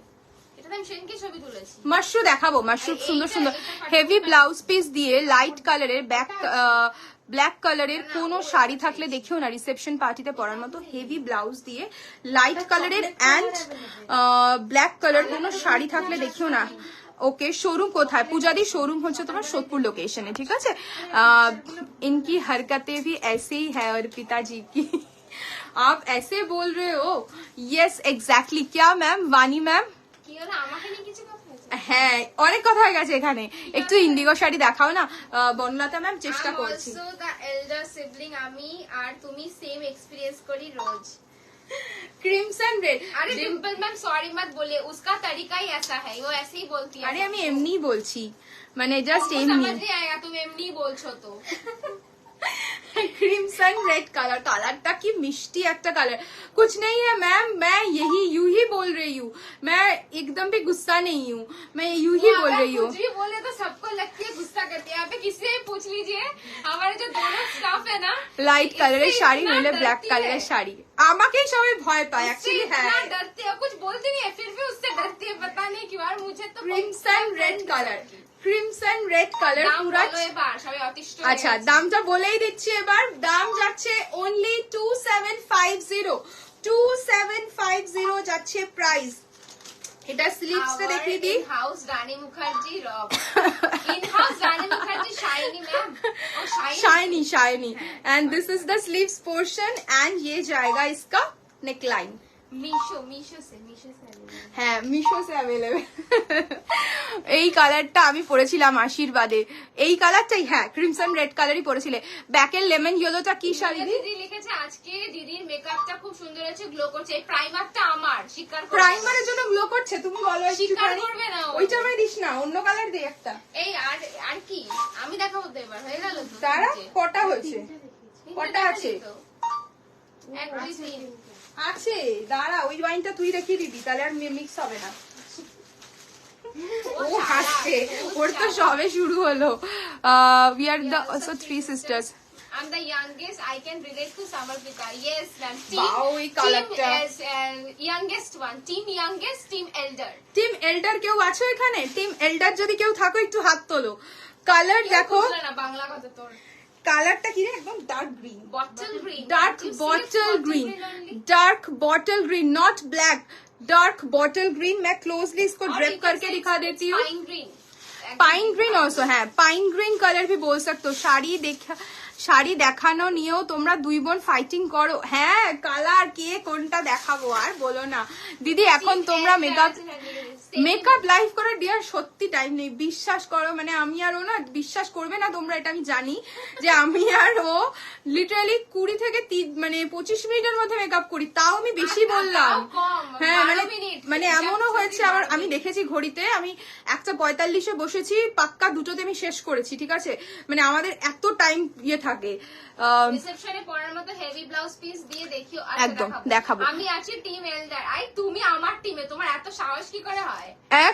এটা আমি সেনকে ছবি তুলেছি। মাশরু দেখাবো, মাশরু সুন্দর সুন্দর হেভি ব্লাউজ পিস দিয়ে লাইট কালারের ব্ল্যাক কালারের কোন শাড়ি থাকলে দেখিও না, রিসেপশন পার্টিতে পরার মতো হেভি ব্লাউজ দিয়ে লাইট কালারের এন্ড ব্ল্যাক কালার কোন শাড়ি থাকলে দেখিও না। ओके शोरूम কোথায়, পূজাদি শোরুম হচ্ছে তোমার সোদপুর লোকেশনে, ঠিক আছে। इनकी हरकतें भी ऐसे ही है और पिताजी की आप ऐसे बोल रहे हो, यस एग्जैक्टली। क्या मैम, वानी मैम হ্যাঁ অনেক কথা হয়ে গেছে এখানে, একটু ইন্ডিগো শাড়ি দেখাও না বনলতা ম্যাম, চেষ্টা করছি। অলসো দা এল্ডার সিবলিং, আমি আর তুমি সেম এক্সপেরিয়েন্স করি রোজ। क्रिमसन रेड, अरे डिम्पल मैम सॉरी मत बोलिए, उसका तरीका ही ऐसा है, वो ऐसे ही बोलती है। अरे আমি এমনি বলছি, মানে জাস্ট এমনি, समझ नहीं आएगा, तुम एमनी बोलছো तो। क्रिम्सन रेड कलर, कलरটা কি মিষ্টি একটা कलर। कुछ नहीं है मैम, मैं यही यूं ही बोल रही हूँ, मैं एकदम भी गुस्सा नहीं हूँ, मैं यूं ही बोल रही हूँ। कुछ भी बोले तो सबको लगती है गुस्सा करती है। यहाँ पे किसी से पूछ लीजिए, हमारे जो दोनों स्टाफ है ना, लाइट कालाরের শাড়ি इतना নইলে ব্ল্যাক डरती কালারের है। শাড়ি, আমাকেই সবাই ভয় পায় उससे एक्चुअली इतना है। डरती है, कुछ बोलती नहीं है फिर भी उससे डरती है, पता नहीं क्यों। और मुझे तो crimson red colour, crimson red colour দাম পুরা। বলো এবার, সবাই অতিষ্ঠ হয়ে আচ্ছা গেছে। দামটা বলেই দিচ্ছি এবার, দাম যাচ্ছে অনলি 2750, 2750 যাচ্ছে প্রাইস। এটা স্লিভসটা দেখিয়ে দিই। House Rani Mukherjee rock, in house Rani Mukherjee shiny ma'am, और shiny shiny and this is the sleeves portion and ये जाएगा इसका नेकलाइन। मीशो से হ্যাঁ মিশো সে অ্যাভেলেবেল। এই কালারটা আমি পরেছিলাম আশীর্বাদে, এই কালারটাই, হ্যাঁ ক্রিমসন রেড কালারই পরেছিলে। ব্যাকের লেমন ইয়েলোটা কি শাড়ি দি? দিদি লিখেছে আজকে দিদির মেকআপটা খুব সুন্দর হয়েছে, গ্লো করছে। এই প্রাইমারটা আমার, স্বীকার করো। প্রাইমারের জন্য গ্লো করছে, তুমি বলো স্বীকার একটুখানি। করবে না ও। ওইটা আমায় দিস না, অন্য কালার দে একটা। এই আর আর কি আমি দেখাবো তো, এবার হয়ে গেল তো। তারা তিনটে। কটা হয়েছে? তিনটে কটা আছে? দেখালি তো। এক দুই তিন। আছে, দাঁড়া ওই ওয়াইনটা তুই রেখে দিবি, তাহলে আর মিক্স হবে না। ও হাসছে, ওর তো সবে শুরু হলো। We are the also three sisters. I'm the youngest. I can relate to Samarpita. Yes, ma'am. Wow, এই কালারটা। as youngest one. Team youngest, team elder. Team এল্ডার কেউ আছো এখানে? টিম এল্ডার যদি কেউ থাকো একটু হাত তোলো। কালার দেখো, বুঝলে না বাংলা কথা তোর। কালারটা কি রে? একদম dark green, Bottle green. Dark You see it's bottle bottle green, green only? Dark bottle green, not black, dark bottle green. मैं क्लोजली इसको और ड्रेप you can करके say दिखा it's देती हूँ। Pine green. Pine green also, হ্যাঁ pine green colour भी बोल सकते हो। শাড়ি দেখানো নিয়েও তোমরা দুই বোন ফাইটিং করো। হ্যাঁ কালার কে কোনটা দেখাবো আর বলো না দিদি। এখন তোমরা মেকআপ লাইভ করে ডিয়ার সত্যি টাইম নেই, বিশ্বাস করো। মানে আমি আর ও না, বিশ্বাস করবে না তোমরা, এটা আমি জানি যে আমি আর ও লিটারালি 20 থেকে 25 মিনিটের মধ্যে মেকআপ করি, তাও আমি বেশি বললাম। হ্যাঁ মানে এমনও হয়েছে আবার, আমি দেখেছি ঘড়িতে, আমি 1:45 বসেছি, পাক্কা 2টোতে আমি শেষ করেছি, ঠিক আছে। মানে আমাদের এত টাইম ইয়ে থাকে। রিসেপশনে পরার মতো হেভি ব্লাউজ পিস দিয়ে দেখিও। একদম দেখাবো। আমি আছি টিম এলডার। আই তুমি আমার টিমে, তোমার এত সাহস কি করে হয়?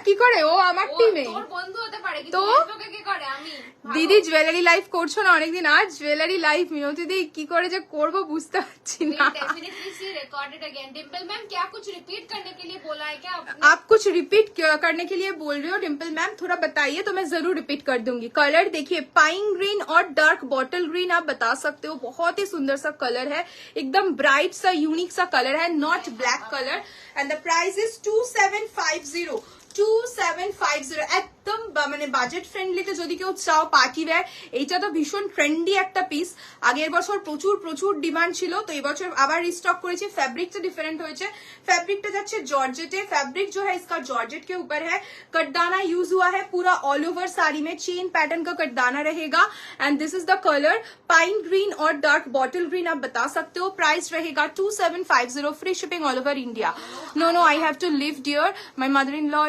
কি করে ও আমার ও টিমে? তোর বন্ধু হতে পারে কিন্তু তো তোকে কি করে? আমি দিদি জুয়েলারি লাইভ করছো না অনেকদিন, আজ জুয়েলারি লাইভ মিনতি দি কি করে যে করব বুঝতে পারছি না। डेफिनेटली सी रिकॉर्डेड अगेन। डिम्पल मैम क्या कुछ रिपीट करने के लिए बोला है क्या आपने? आप कुछ रिपीट करने के लिए बोल रहे हो डिम्पल मैम? थोड़ा बताइए तो मैं जरूर रिपीट कर दूंगी। कलर देखिए, पाइन ग्रीन और डार्क बॉटल ग्रीन आप बता सकते हो, बहुत ही सुंदर सा कलर है, एकदम ब्राइट सा यूनिक सा कलर है, not black colour. And the price is 2750, 2750। একদম মানে বাজেট ফ্রেন্ডলিতে যদি কেউ চাও পার্টি ওয়্যার, এইটা তো ভীষণ ট্রেন্ডি একটা পিস। আগের বছর প্রচুর ডিমান্ড ছিল, তো এবছর আবার রিস্টক করেছি। फैब्रिक डिफरेंट হয়েছে, फैब्रिकটা যাচ্ছে जॉर्जेट। फैब्रिक जो है इसका जॉर्जेट के ऊपर है, कटदाना यूज हुआ है पूरा ऑल ओवर साड़ी में, चेन पैटर्न का कटदाना रहेगा। And this is the colour pine green और डार्क बॉटल ग्रीन आप बता सकते हो। प्राइस रहेगा 2750, free shipping all over India. No I have to leave dear, my mother in law.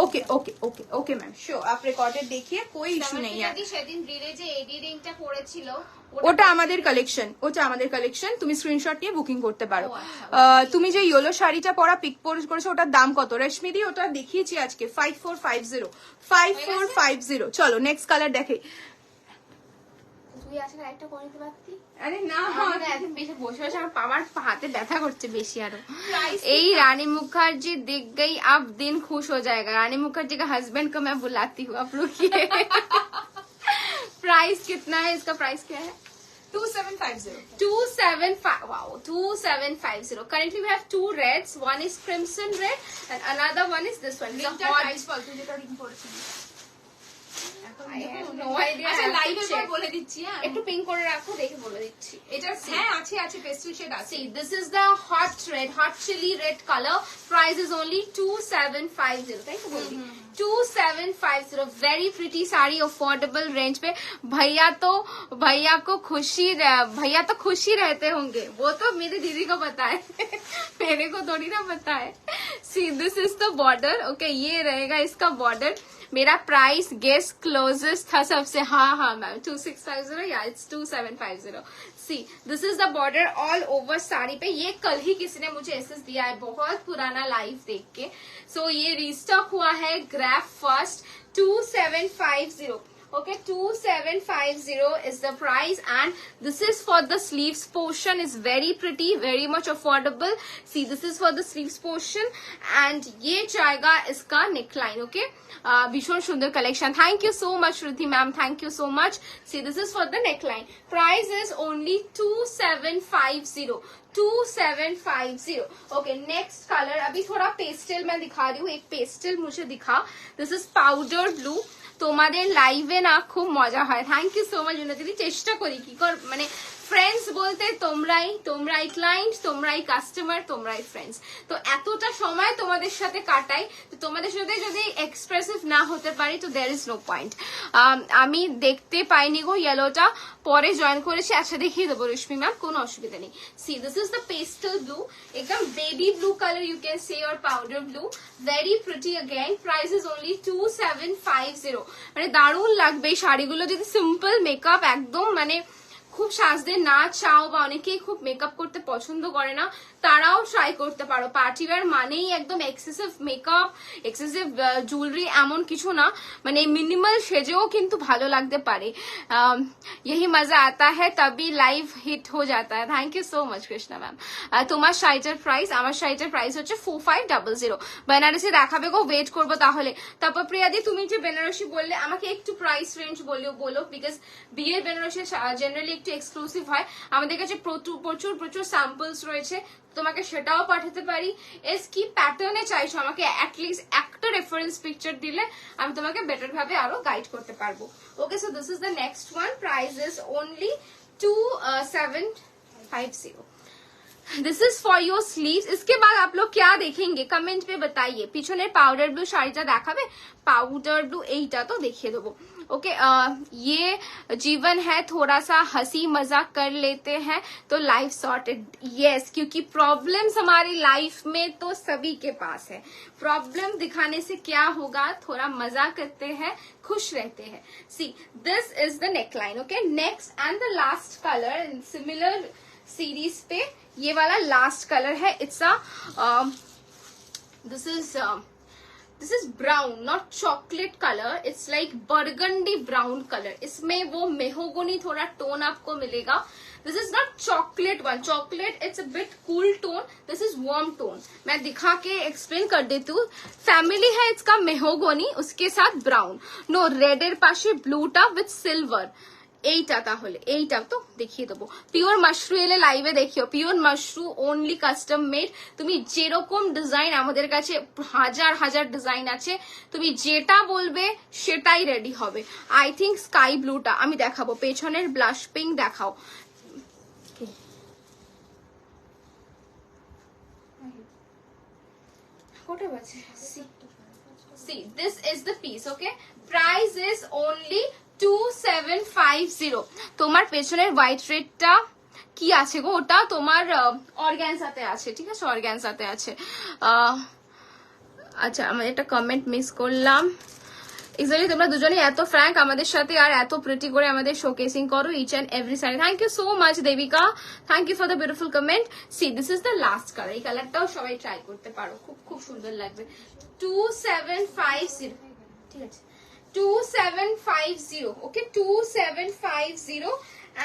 Okay okay okay okay ma'am, sure. आप recorded देखिए, कोई issue नहीं है। সেদিন রিলে যে এডিটিংটা করেছিল ওটা আমাদের কালেকশন, ওটা আমাদের কালেকশন। তুমি স্ক্রিনশট নিয়ে বুকিং করতে পারো। তুমি যে ইয়েলো শাড়িটা পরা পিক করেছো ওটার দাম কত রেশমি দি? ওটা দেখিয়েছি আজকে 5450, 5450। চলো নেক্সট কালার দেখে। তুই আজকে একটা করে দিতে পারতি। আরে না একদম বেশি বসে বসে আমার পাওয়ার হাতে ব্যথা করছে বেশি আরো। এই रानी मुखर्जी दिख गई, अब दिन खुश हो जाएगा। रानी मुखर्जी का हस्बैंड को मैं बुलाती हूँ, आप रुकिए। प्राइस कितना है इसका? प्राइस क्या है? 2750। 2750. Currently we have two reds. One is crimson red and another one is this one. The hot. I have no idea. আচ্ছা I have to লাইভে check. বলে দিচ্ছি। হ্যাঁ একটু পিঙ্ক করে রাখো, দেখে বলে দিচ্ছি। এটা হ্যাঁ আছে পেস্টেল শেড আছে। See, this is the hot red, hot chili red color. Price is only 2750. Thank you, Boldi. 2750. Very pretty sari, affordable range पे। भैया को भैया तो खुशी रहते होंगे, वो तो मेरी दीदी को पता है। मेरे को थोड़ी ना पता है। See, this is the border. Okay, ये रहेगा इसका border। मेरा प्राइस गेस क्लोजेस्ट था सबसे. हाँ मैम 2650 या it's 2750. C this is the border all over sari पे. ये कल ही किसी ने मुझे एसएस दिया है बहुत पुराना लाइव देख के. सो ये रीस्टॉक हुआ है. Grab first 2750. Okay, 2750 is the price, and this is for the sleeves portion. Is very pretty, very much affordable. See, this is for the sleeves portion, and ये जाएगा इसका neckline. Okay, भीषण सुंदर collection. Thank you so much, Riddhi ma'am. Thank you so much. See, this is for the neckline. Price is only 2750. 2750. Okay, next color. अभी थोड़ा pastel मैं दिखा रही हूँ. एक पेस्टल मुझे दिखा. This is powder blue. তোমাদের লাইভে না খুব মজা হয়. থ্যাংক ইউ সো মাচ দিদি. চেষ্টা করি কি কর মানে ফ্রেন্ডস বলতে তোমরাই ক্লায়েন্ট, তোমরাই কাস্টমার, তোমরাই ফ্রেন্ডস. তো এতটা সময় তোমাদের সাথে কাটাই, তো তোমাদের সাথে যদি এক্সপ্রেসিভ না হতে পারি তো দেয়ার ইজ নো পয়েন্ট. আমি দেখতে পাইনি গো ইয়েলোটা, পরে জয়েন করেছি. আচ্ছা দেখিয়ে দেবো রেশমি ম্যাম, কোনো অসুবিধা নেই. See this is the pastel blue, একদম baby blue colour you can say or powder blue. Very pretty again. Price is only 2750. মানে দারুণ লাগবে এই শাড়িগুলো যদি সিম্পল মেকআপ একদম মানে খুব সাজতে না চাও বা অনেকেই খুব মেকআপ করতে পছন্দ করে না, তারাও ট্রাই করতে পারো. পার্টি ওয়্যার মানেই একদম এক্সেসিভ মেকআপ, এক্সেসিভ জুয়েলারি এমন কিছু না, মানে মিনিমাল সেজেও কিন্তু ভালো লাগতে পারে. यही मजा आता है तभी লাইভ হিট हो जाता है. Thank you so much Krishna ma'am. তোমার শাড়িটার প্রাইস, আমার শাড়িটার প্রাইস হচ্ছে 4500. বেনারসি দেখাবে গো, ওয়েট করবো তাহলে. তারপর প্রিয়াদি তুমি যে বেনারসি বললে আমাকে একটু প্রাইস রেঞ্জ বলো, বিকজ বিয়ের বেনারসি জেনারেলি একটু এক্সক্লুসিভ হয়. আমাদের কাছে প্রচুর স্যাম্পলস রয়েছে, তোমাকে সেটাও পাঠাতে পারি. এস কি প্যাটার্নে চাইছো আমাকে অ্যাটলিস্ট একটা রেফারেন্স পিকচার দিলে আমি তোমাকে বেটার ভাবে আরো গাইড করতে পারবো. Okay, so this is the next one. Price is only 2750. This is for your sleeves. इसके बाद आप लोग क्या देखेंगे कमेंट पे बताइए. পিছনের পাউডার ব্লু শাড়িটা দেখাবে? পাউডার ব্লু এইটা তো দেখিয়ে দেবো. ओके ये जीवन है, थोड़ा सा हंसी मजाक कर लेते हैं तो लाइफ सॉर्टेड. यस, क्योंकि प्रॉब्लम्स हमारी लाइफ में तो सभी के पास है. प्रॉब्लम दिखाने से क्या होगा, थोड़ा मजा करते हैं, खुश रहते हैं. सी this is the neckline. Okay, next and the last colour in similar series पे ये वाला लास्ट कलर है. It's a this is brown, not chocolate colour. It's like burgundy brown colour. इसमें वो मेहोगनी थोड़ा टोन आपको मिलेगा. This is not chocolate one. Chocolate it's a bit cool tone. This is warm tone. मैं दिखा के explain कर देती हूँ. फैमिली है इसका मेहोगनी, उसके साथ ब्राउन. नो रेडर पाशे ब्लूटा विथ सिल्वर. এইটা তাহলে এইটা তো দেখিয়ে দেবো. পিওর মাশরু এলে লাইভে দেখিও. Pure Mashru only custom made. তুমি যেরকম ডিজাইন, আমাদের কাছে হাজার ডিজাইন আছে, তুমি যেটা বলবে সেটাই রেডি হবে. আই থিঙ্ক স্কাই ব্লুটা আমি দেখাবো. পেছনের ব্লাশ পিঙ্ক দেখাও. কোটা বাজে? See, this is the piece. Okay, price is only 2750. তোমার পেছনের হোয়াইট রেডটা কি আছে গো? ওটা তোমার অর্গানজাতে আছে, ঠিক আছে, অর্গানজাতে আছে. আচ্ছা, আমি একটা কমেন্ট মিস করলাম. এক্স্যাক্টলি তোমরা দুজনেই এত ফ্র্যাঙ্ক আমাদের সাথে আর এত প্রিটি করে আমাদের শোকেসিং করো each and every side. Thank you so much Devika. Thank you for the beautiful comment. See this is the last colour. এই কালারটাও সবাই ট্রাই করতে পারো, খুব সুন্দর লাগবে. 2750. ঠিক আছে, 2750. ओके, 2750.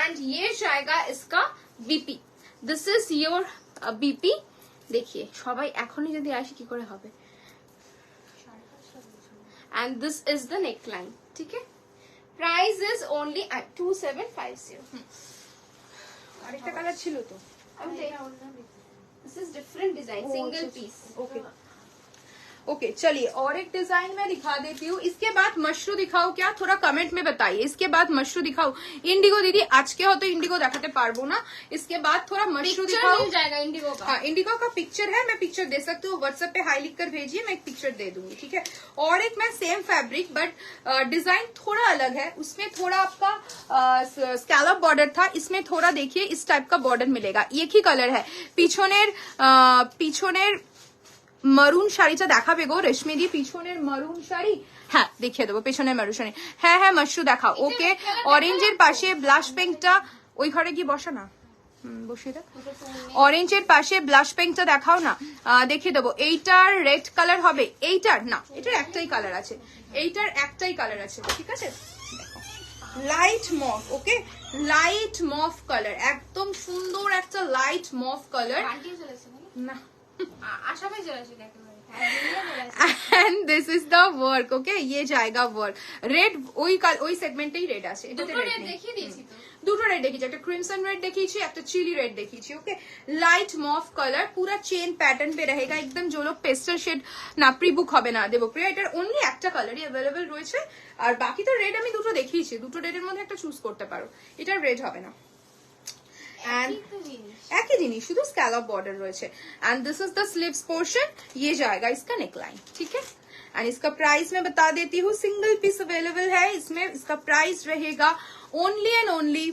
एंड ये जाएगा इसका BP. This is your BP. देखिए সবাই এখনই যদি আসি কি করে হবে. And this is the neckline. ठीक है, प्राइस इज ओनली 2750. আরেকটা কালার ছিল তো. This is different design, single piece. Okay okay, चलिए और एक डिजाइन मैं दिखा देती हूँ. इसके बाद मशरू दिखाओ क्या, थोड़ा कमेंट में बताइए. इसके बाद मशरू दिखाओ. इंडिगो दीदी आज के हो तो इंडिगो दिखाते पारबो ना. इसके बाद थोड़ा मशरू दिखाओ. मिल जाएगा इंडिगो का. हाँ, इंडिगो का पिक्चर है, मैं पिक्चर दे सकती हूँ. व्हाट्सएप पे हाई लिख कर भेजिए, मैं एक पिक्चर दे दूंगी. ठीक है, और एक मैं सेम फैब्रिक बट डिजाइन थोड़ा अलग है. उसमें थोड़ा आपका स्कैलप बॉर्डर था, इसमें थोड़ा देखिए इस टाइप का बॉर्डर मिलेगा. एक ही कलर है. পিছনের মারুন শাড়িটা দেখাবে গো রেশমি দি. পিছনের মারুন শাড়ি হ্যাঁ দেখিয়ে দেবো পেছনে মারুশানি। হ্যাঁ হ্যাঁ মাশরু দেখাও। ওকে অরেঞ্জের পাশে ব্লাশ পিঙ্কটা ওই ঘরে কি বসা না, বসিয়ে দেখ। অরেঞ্জের পাশে ব্লাশ পিঙ্কটা দেখাও না, দেখিয়ে দেবো। এইটার রেড কালার হবে, এইটার না, এটার একটাই কালার আছে, এইটার একটাই কালার আছে, ঠিক আছে। Light mauve, okay light mauve colour, একদম সুন্দর একটা লাইট মফ কালার না। আসামে চলে আসলে একেবারে। And this is the work, okay? ये जाएगा work. Red ওই সেগমেন্টেই রেড আছে, এটাতে রেড নেই। দেখিয়ে দিয়েছি তো, দুটো রেড দেখিয়েছি, একটা ক্রিমসন রেড দেখিয়েছি, একটা চিলি রেড দেখিয়েছি, ওকে। লাইট মফ কালার, পুরা চেন প্যাটার্ন पे रहेगा एकदम। जो लोग पेस्टल शेड না প্রি বুক হবে না দেবপ্রিয়া, এটার অনলি একটা কালারই अवेलेबल রয়েছে, আর বাকি তো রেড আমি দুটো দেখিয়েছি, দুটো রেডের মধ্যে একটা চুজ করতে পারো, এটা রেড হবে না। And एक ही जिनिस शुद्ध स्कैलप बॉर्डर रहे and this is the sleeves portion, ये जाएगा इसका नेकलाइन, ठीक है। एंड इसका प्राइस मैं बता देती हूँ, सिंगल पीस अवेलेबल है इसमें, इसका प्राइस रहेगा only and only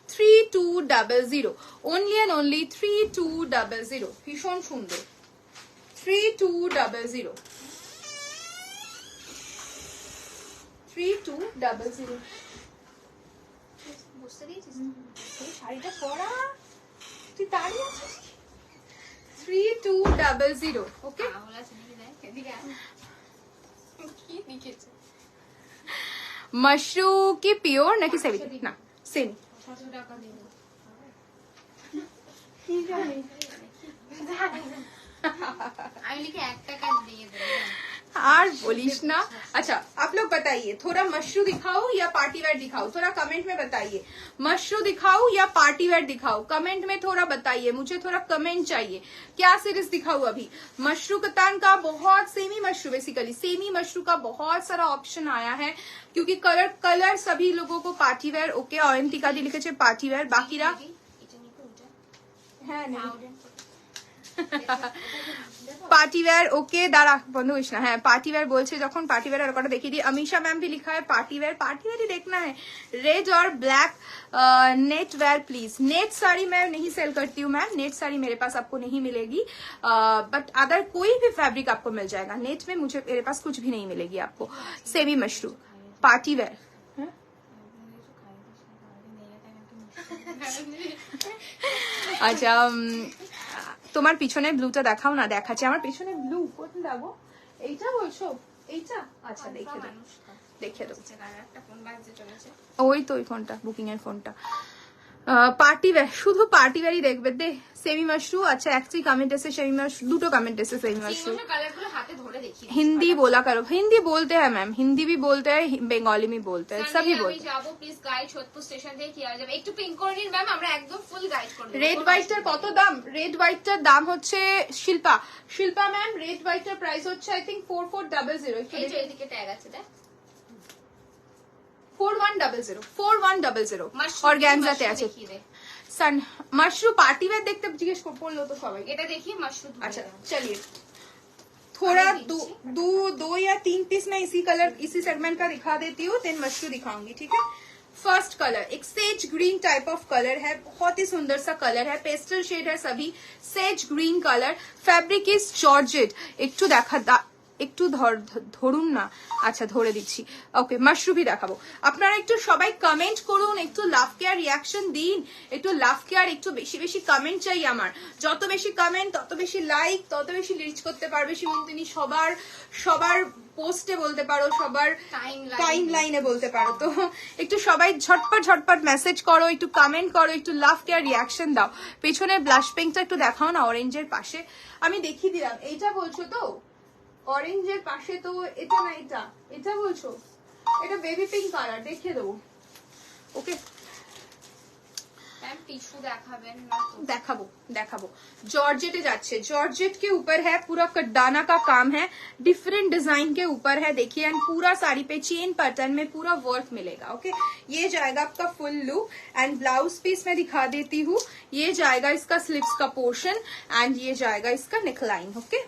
3200, only and only 3200। भीषण सुंदर 3200, 3200। বুঝতে দিয়েছিস শাড়িটা পরা তুই দাঁড়িয়ে আছিস। 3200, ওকে। মাশরু কি পিওর নাকি সেমি? না সেমি। আমি লিখে 1 টাকা দিয়ে দেবো। আর বলিস না। अच्छा आप लोग बताइए, थोड़ा मशरू दिखाओ या पार्टी वेयर दिखाओ, थोड़ा कमेंट में बताइए। मशरू दिखाओ या पार्टी वेयर दिखाओ, कमेंट में थोड़ा बताइए, मुझे थोड़ा कमेंट चाहिए। क्या सीरीज दिखाऊं अभी? मशरू कतान का बहुत, semi mashru basically semi mashru का बहुत सारा ऑप्शन आया है, क्योंकि कलर सभी लोगों को पार्टी वेयर, ओके। অয়ন্তিকা দি লিখেছে পার্টি ওয়্যার, বাকিরা হ্যাঁ पार्टी वेयर, ओके। दाঁড়া বন্ধ করিস না। হ্যাঁ पार्टी वेयर बोलছে যখন, पार्टी वेयर और कटा देखिए दी। अमीशा मैम भी लिखा है पार्टी वेयर ही देखना है। रेड और black net wear please. Net sari मैं नहीं सेल करती हूँ मैम, नेट साड़ी मेरे पास आपको नहीं मिलेगी, बट अदर कोई भी फैब्रिक आपको मिल जाएगा। नेट में मुझे मेरे पास कुछ भी नहीं मिलेगी आपको। Semi mashru party wear. আচ্ছা তোমার পিছনে ব্লুটা দেখাও না। দেখাচ্ছে আমার পিছনে ব্লু, কোথায় দেবো? এইটা বলছো? এইটা আচ্ছা দেখে দাও, দেখে দাও। ওই তো ওই ফোনটা, বুকিং এর ফোনটা। পার্টি ওয়্যার, শুধু পার্টি ওয়্যারই দেখবে দে। সেমি মাশরু, अच्छा একটাই কমেন্ট এসে সেমি মাশরু, দুটো কমেন্ট এসে সেমি মাশরু। हिंदी बोला करो, हिंदी बोलते हैं मैम, हिंदी भी बोलते हैं, बंगाली में बोलते हैं, सभी बोलते हैं। যাবো প্লিজ গাইড সোদপুর স্টেশন থেকে কি আর যাবে, একটু পিন করে নিন ম্যাম, আমরা একদম ফুল গাইড করে দেব। রেড হোয়াইটটার কত দাম? রেড হোয়াইটটার দাম হচ্ছে শিল্পা ম্যাম, রেড হোয়াইটটার প্রাইস হচ্ছে আই থিংক 4400। এই যে এদিকে ট্যাগ আছে দেখ, 4100 অর্গানজাতে আছে। সান মাশরু পার্টি ওয়্যার দেখতে জিজ্ঞেস করলো তো সবাই, এটা দেখি মাশরু। अच्छा चलिए थोड़ा दो या 3 पीस मैं इसी सेगमेंट का दिखा देती हूँ, देन मशरू दिखाऊंगी, ठीक है। फर्स्ट कलर एक sage green type of colour है, बहुत ही सुंदर सा कलर है, पेस्टल शेड है सभी, sage green colour. Fabric is georgette. একটু একটু ধরুন না, আচ্ছা ধরে দিচ্ছি, ওকে। মাশরুবি দেখাবো, আপনারা একটু সবাই কমেন্ট করুন, একটু লাভ কেয়ার রিয়াকশন দিন, একটু লাভ কেয়ার, একটু বেশি বেশি কমেন্ট চাই আমার। যত বেশি কমেন্ট তত বেশি লাইক, তত বেশি রিচ করতে পারবে সীমন্তিনী। সবার পোস্টে বলতে পারো, সবার টাইম লাইনে বলতে পারো, তো একটু সবাই ঝটপট মেসেজ করো, একটু কমেন্ট করো, একটু লাভ কেয়ার রিয়াকশন দাও। পেছনে ব্লাশ পিঙ্কটা একটু দেখাও না, অরেঞ্জের পাশে আমি দেখিয়ে দিলাম। এইটা বলছো তো অরেঞ্জের পাশে, তো এটা না, এটা বলছো, এটা বেবি পিঙ্ক কালার, দেখিয়ে দেবো, ওকে। টিস্যু দেখাবেন না তো? দেখাবো। जॉर्जेट जाच्छे, जॉर्जेट के ऊपर है, पूरा कड्डाना का काम है, डिफरेंट डिजाइन के ऊपर है, देखिए। एंड पूरा साड़ी पे चेन पैटर्न में पूरा वर्क मिलेगा, ओके। ये जाएगा आपका full look. And blouse piece मैं दिखा देती हूँ, ये जाएगा इसका स्लीव्स का पोर्शन, एंड ये जाएगा इसका नेकलाइन, ओके।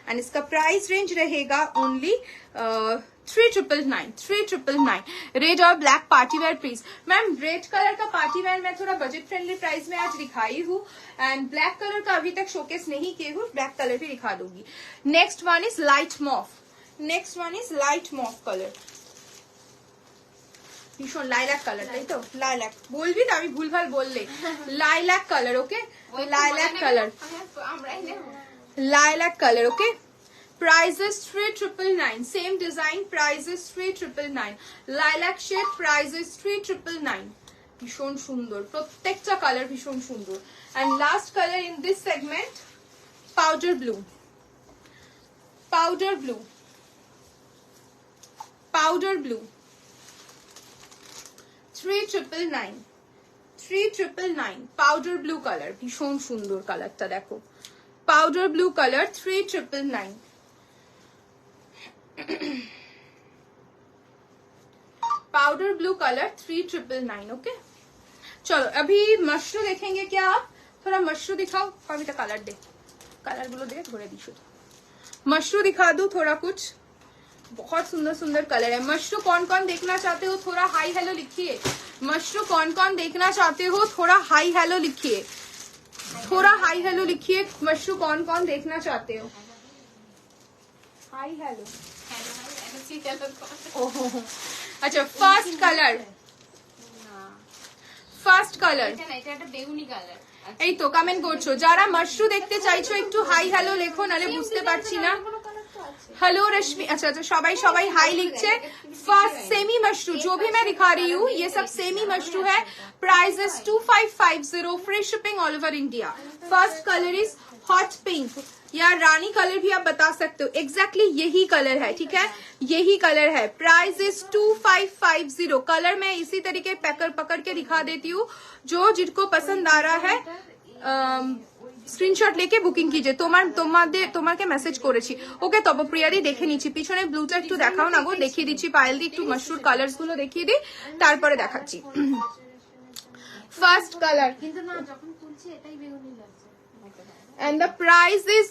एंड इसका प्राइस रेंज रहेगा ओनली 3999। रेड और black party wear please. Ma'am red colour का पार्टी वेयर मैं थोड़ा बजट फ्रेंडली प्राइस में आज दिखाई हूँ, एंड ब्लैक कलर का अभी तक शोकेस नहीं किए हूँ, ब्लैक कलर भी दिखा दूंगी। Next one is light mauve. Next one is light mauve colour, ভীষণ লাইল্যাক কালার, তাই তো? লাইল্যাক বলবি না, আমি ভুলভাল বললে। Lilac colour, okay, lilac colour, lilac color, okay? Price is 3,999. Same design, price is 3,999. Lilac shade, price is 3,999. ভীষণ সুন্দর, প্রত্যেকটা কালার ভীষণ সুন্দর। And last color in this segment, powder blue. Powder blue. Powder blue. 3,999. 3,999. Powder blue color, ভীষণ সুন্দর কালারটা দেখো। Powder blue color, 3,999. Powder blue color, 3,999. Okay, चलो अभी मशरू देखेंगे क्या आप? थोड़ा मशरू दिखाओ, कविता कलर दे, कलर गुलो दे, थोड़े दी शुद्ध मशरू दिखा दो थोड़ा कुछ। बहुत सुंदर सुंदर कलर है। मशरू कौन कौन देखना चाहते हो थोड़ा हाई हेलो लिखिए। मशरू कौन कौन देखना चाहते हो थोड़ा हाई हेलो लिखिए, थोड़ा हाई हेलो लिखिए। मशरू कौन कौन देखना चाहते हो? Hi hello. ओहो, अच्छा ফার্স্ট কালার, ফার্স্ট কালার, এটা একটা বেগুনি কালার। এই তো কমেন্ট করছো যারা মশরু দেখতে চাইছো একটু হাই হ্যালো লেখো, নালে বুঝতে পারছি না। हेलो रश्मि, अच्छा अच्छा सबाई सबाई हाई लिखছে। फर्स्ट सेमी मशरू जो भी मैं दिखा रही हूँ ये सब सेमी मशरू है। Price is 2550, free shipping all over India. First colour is hot pink या रानी कलर भी आप बता सकते हो, एग्जैक्टली यही कलर है, ठीक है, यही कलर है। Price is 2550। कलर मैं इसी तरीके पकड़ के दिखा देती हूँ, जो जिनको पसंद आ रहा है স্ক্রিনশট লিখে বুকিং कीजिए। তোমাকে মেসেজ করেছি, ওকে। তব প্রিয়াদি দেখে নিচ্ছি, পিছনে ব্লুটা একটু দেখাও না গো, দেখিয়ে দিচ্ছি। পায়েল দি একটু মশরুর কালার্স গুলো দেখিয়ে দিই, তারপরে দেখাচ্ছি। ফার্স্ট কালার কিন্তু না, যখন খুলছি এটাই বেগুনি লাগছে। and the price is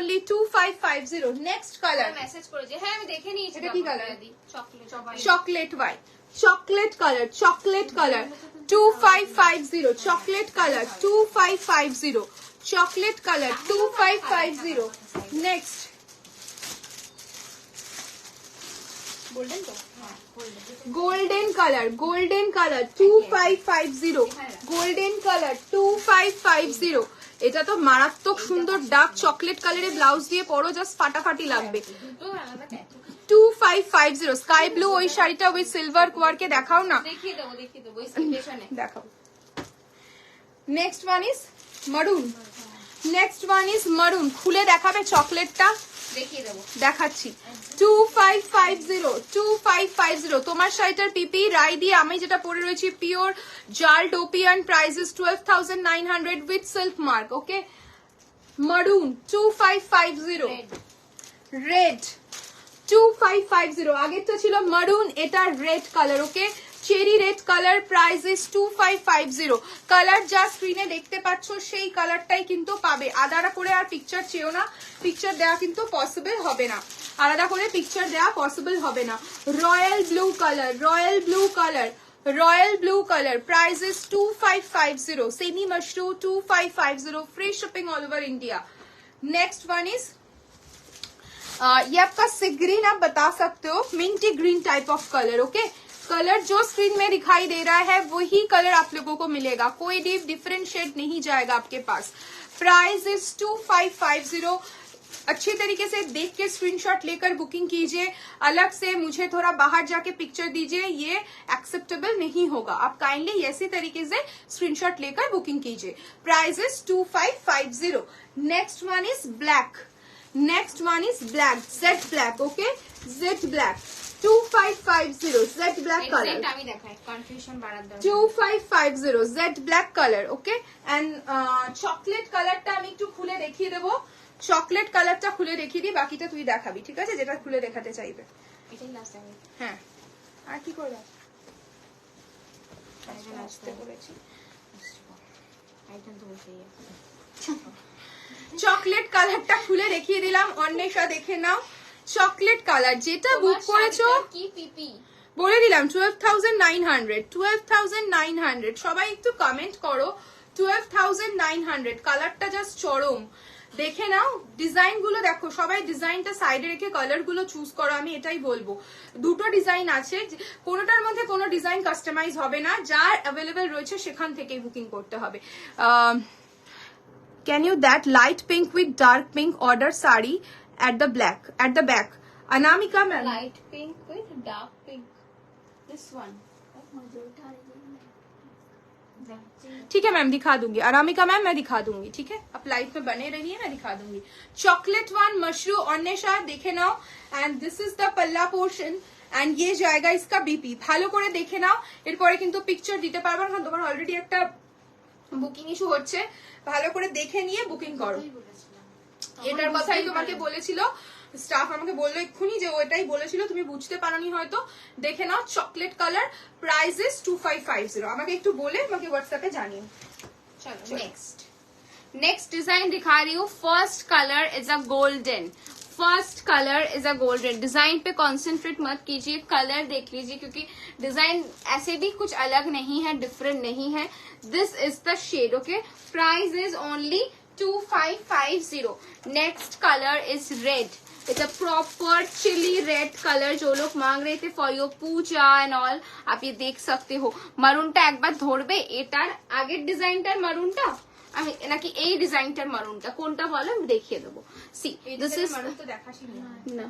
only 2550। next color message করেছে, হ্যাঁ আমি দেখে নিয়েছি। এটা কি colour? Chocolate chocolate white, chocolate color, chocolate color, 2550। chocolate color 2550, chocolate color 2550। next golden to golden color, golden color 2550, golden color 2550। এটা তো মারাত্মক সুন্দর ডার্ক চকলেট কালারে ব্লাউজ দিয়ে পরো, জাস্ট ফাটাফাটি লাগবে। 2550 স্কাই ব্লু ওই শাড়িটা উইথ সিলভার ওয়ার্কে দেখাও না, দেখিয়ে দেবো পেছনে দেখাও। নেক্সট ওয়ান ইজ মারুন, নেক্সট ওয়ান ইজ মারুন। খুলে দেখাবে চকলেটটা, দেখিয়ে দেবো, দেখাচ্ছি। 2550 তোমার শাড়িটার পিপি রাই দিয়ে আমি যেটা পরে রয়েছি পিওর জাল dupion. Price is 12,900 with silk mark, okay. Maroon 2550, red 2550। আগেরটা ছিল মারুন, এটা red colour, okay, cherry red colour. Price is 2550। কালার যা স্ক্রিনে দেখতে পাচ্ছ সেই কালারটাই কিন্তু পাবে, আলাদা করে আর পিকচার চেয়েও না, পিকচার দেওয়া কিন্তু পসিবল হবে না, আলাদা করে পিকচার দেওয়া পসিবল হবে না। Royal blue colour, royal blue colour, royal blue colour. Price is 2550, semi mashru 2550, free shipping all over India. Next one is ये आपका सी ग्रीन, आप बता सकते हो Minty green type of colour, okay. Colour जो स्क्रीन में दिखाई दे रहा है वही कलर आप लोगों को मिलेगा, कोई डिफरेंट शेड नहीं जाएगा आपके पास। Price is 2550। अच्छी तरीके से देख के स्क्रीनशॉट लेकर बुकिंग कीजिए, अलग से मुझे थोड़ा बाहर जाके पिक्चर दीजिए, ये एक्सेप्टेबल नहीं होगा। आप काइंडली ऐसी तरीके से स्क्रीनशॉट लेकर बुकिंग कीजिए। Price is 2550। Next one is black, next one is black, jade black, okay, jade black 2550, jade black colour. 2550 jade black colour, okay. And chocolate कलरটা আমি একটু খুলে দেখিয়ে দেবো, চকলেট কালারটা খুলে দেখিয়ে দিই, বাকিটা তুই দেখাবি, ঠিক আছে, যেটা খুলে দেখাতে চাইবে। এটাই লাস্ট টাইম। হ্যাঁ, আর কি করবে? আসতে বলেছি। আইটেম তো বসেই আছে। চকলেট কালারটা খুলে দেখিয়ে দিলাম, অন্বেষা দেখে নাও। চকলেট কালার যেটা বুক করেছো কি পিপি বলে দিলাম 12,900, 12,900। সবাই একটু কমেন্ট করো 12,900। কালারটা জাস্ট চরম, দেখে নাও ডিজাইন গুলো, দেখো সবাই ডিজাইনটা সাইডে রেখে কালার গুলো চুজ করো, আমি এটাই বলবো। দুটো ডিজাইন আছে, কোনোটার মধ্যে কোনো ডিজাইন কাস্টমাইজ হবে না, যার অ্যাভেলেবেল রয়েছে সেখান থেকেই বুকিং করতে হবে। Can you that light pink with dark pink order sari at the back Anamika ma'am. Light pink with dark pink, this one. ठीक है मैम, दिखा दूंगी। अनामिका मैम मैं दिखा दूंगी, ठीक है, आप लाइव में बने रहिए, मैं दिखा दूंगी। चॉकलेट वन मशरू अन्वेषा देखे नाओ, एंड दिस इज द पल्ला पोर्शन, एंड ये जाएगा इसका बीपी। ভালো করে দেখে নাও, এরপরে কিন্তু পিকচার দিতে পারবো না, কারণ তোমার অলরেডি একটা বুকিং ইস্যু হচ্ছে। ভালো করে দেখে নিয়ে বুকিং করো। এটার কথাই তোমাকে বলেছিল স্টাফ, আমাকে বললো এক্ষুনি যে ওটাই বলেছিল, তুমি বুঝতে পারোনি হয়তো। দেখে নাও, চকলেট কালার, প্রাইস ইজ 2550। আমাকে একটু বলে আমাকে হোয়াটসঅ্যাপে জানিও। चलो नेक्स्ट डिजाइन दिखा रही हूँ। First colour is a golden, first colour is a golden. Design पे कॉन्सेंट्रेट मत कीजिए, कलर देख लीजिए, क्योंकि डिजाइन ऐसे भी कुछ अलग नहीं है, डिफरेंट नहीं है। This is the shade, okay. Price is only 2550। Next colour is red, it's a proper chilli red colour. जो लोग मांग रहे थे for your puja and all, आप ये देख सकते हो। মারুনটা একবার ধরবে, এটার আগের ডিজাইনটার মারুনটা আমি নাকি এই ডিজাইনটার মারুনটা কোনটা বলো আমি দেখিয়ে দেবো। সি দিস ইজ না,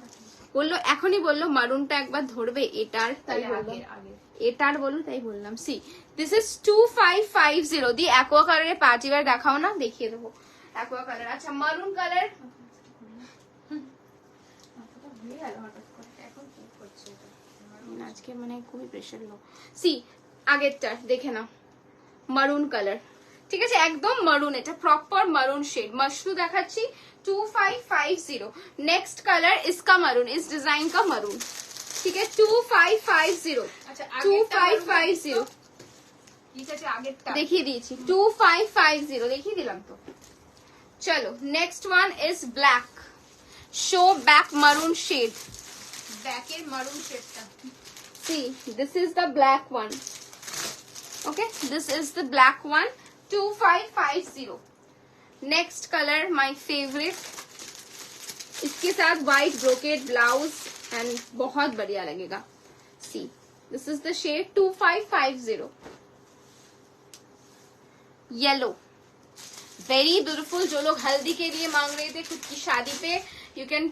বললো এখনই বললো মারুনটা একবার ধরবে, এটার তাই বললাম, এটার বলো তাই বললাম। C this is 2550। The aqua কালারের পার্টি ওয়্যার দেখাও না, দেখিয়ে দেবো। অ্যাকোয়া কালার, আচ্ছা মারুন কালার আজকে মানে খুবই প্রেশার লো। সি আগেরটা দেখে নাও, মারুন কালার, ঠিক আছে, একদম মারুন, এটা প্রপার মারুন শেড। মশরু দেখাচ্ছি 2550। नेक्स्ट कलर इसका मरून, इस डिजाइन का मरून, ठीक है, 2550। আচ্ছা 2550 ঠিক আছে, আগেরটা দেখিয়ে দিয়েছি, 2550 দেখিয়ে দিলাম তো। চলো next one is black, show back মারুন শেড। ব্যাকের মারুন শেডটা, See, this is the black one. Okay, this is the black one. 2550. Next color, my favorite. इसके साथ white brocade blouse and बहुत बढ़िया लगेगा. See, this is the shade 2550. Yellow. Very beautiful. जो लोग हल्दी के लिए मांग रहे थे खुद की शादी पे, you can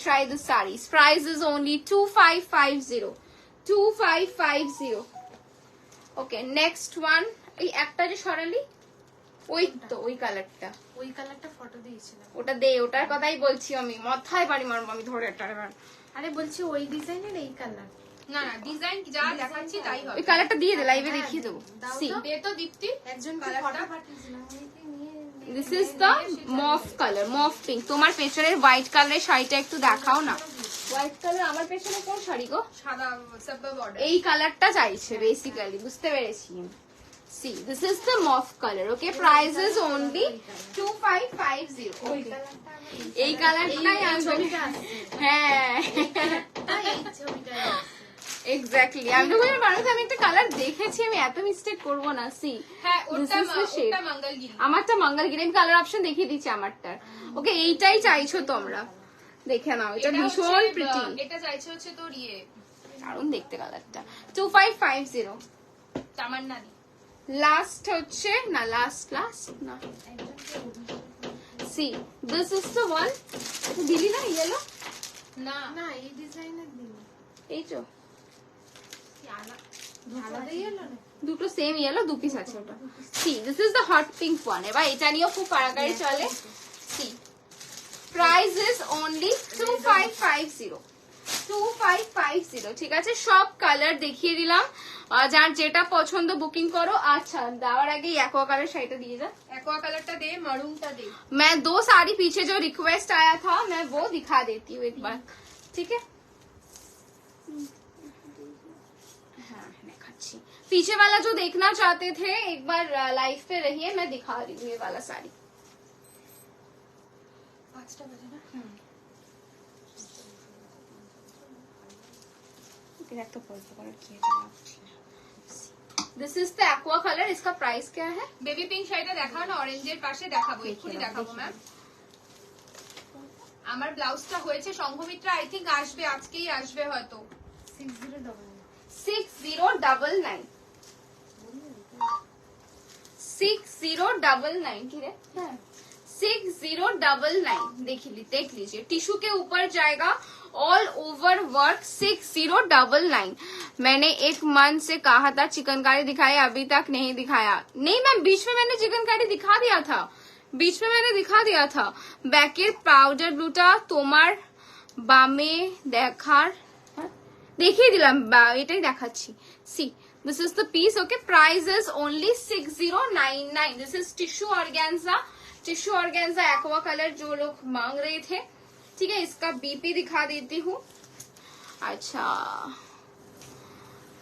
try the sarees. Price is only 2550. 2550. Okay, next one. এই একটা যে সরালি, ওই তো ওই কালারটা, ওই কালারটা ফটো দিয়েছিলাম। ওটা দে, ওটার কথাই বলছি আমি, মাথায় বাড়ি মারবো আমি ধরে একটা। আরে বলছি ওই ডিজাইনের এই কালার, না না ডিজাইন যা দেখাচ্ছি তাই হবে। ওই কালারটা দিয়ে দে, লাইভে দেখিয়ে দেবো। সি দে তো দীপ্তি, একজন ফটো পাঠিয়েছিলাম। This is the mauve colour, mauve pink. তোমার পেছনের হোয়াইট কালারের শাড়িটা একটু দেখাও না। হোয়াইট কালার আমার পেছনে কোন শাড়ি গো? সাদা সাববা বর্ডার। এই কালারটা চাইছে বেসিক্যালি, বুঝতে পেরেছি। C this is the mauve colour, okay. Price is only 2550। এই কালারটাই আসবে, হ্যাঁ এক্স্যাক্টলি। আমি তো বলি মানুষ, আমি একটা কালার দেখেছি, আমি এত মিস্টেক করবো না। সি হ্যাঁ, ওটা মঙ্গলগিরি, আমারটা মঙ্গলগিরি। আমি কালার অপশন দেখিয়ে দিচ্ছি আমারটা, ওকে। এইটাই চাইছো তোমরা, দেখে নাও, এটা ভীষণ প্রিটি। এটা চাইছে হচ্ছে তোর ইয়ে, দারুণ দেখতে কালারটা। 2550 তামান্না দি। লাস্ট হচ্ছে না, লাস্ট না, C this is the one. দিলি না ইয়েলো? না না, এই ডিজাইনের দিন এই তো আলাদা ইয়েলো না, দুটো সেম ইয়েলো, দু পিস আছে ওটা। C this is the hot pink one. এবার এটা নিয়েও খুব পাড়াকাড়ি চলে। C price is only 2550। 2550, ঠিক আছে। সব কালার দেখিয়ে দিলাম, যার যেটা পছন্দ বুকিং করো। আচ্ছা দেওয়ার আগে एक्वा कलर शाइटा दिए जा, एक्वा कलरটা দে, মারুনটা দে। मैं 2 साड़ी पीछे जो रिक्वेस्ट आया था मैं वो दिखा देती हूँ एक बार, ठीक है। हाँ दिखाची, पीछे वाला जो देखना चाहते थे एक बार लाइव पे रहिए, मैं दिखा रही हूँ ये वाला साड़ी। 5টা বাজে না? तो this is the aqua colour. इसका प्राइस क्या है? बेबी पिंक শাড়িটা দেখাও না, অরেঞ্জের পাশে দেখাবো, এক্ষুনি দেখাবো ম্যাম। আমার ব্লাউজটা হয়েছে সংঘমিত্রা, আই থিঙ্ক আসবে, আজকেই আসবে হয়তো। 6099 6099 की रे 6099 देख लीजिए, टिश्यू के ऊपर जाएगा, ऑल ओवर वर्क 6099। मैंने एक मंथ से कहा था चिकनकारी दिखाए, अभी तक नहीं दिखाया। नहीं मैम, बीच में मैंने चिकनकारी दिखा दिया था, बीच में मैंने दिखा दिया था। बैकेर पाउडर ब्लूटा তোমার বামে দেখার দেখিয়ে দিলাম, এটাই দেখাচ্ছি। See this is the piece, okay. Price is only 6099। This is tissue organza, tissue organza aqua colour जो लोग मांग रहे थे, ठीक है। इसका बीपी दिखा देती हूँ। अच्छा,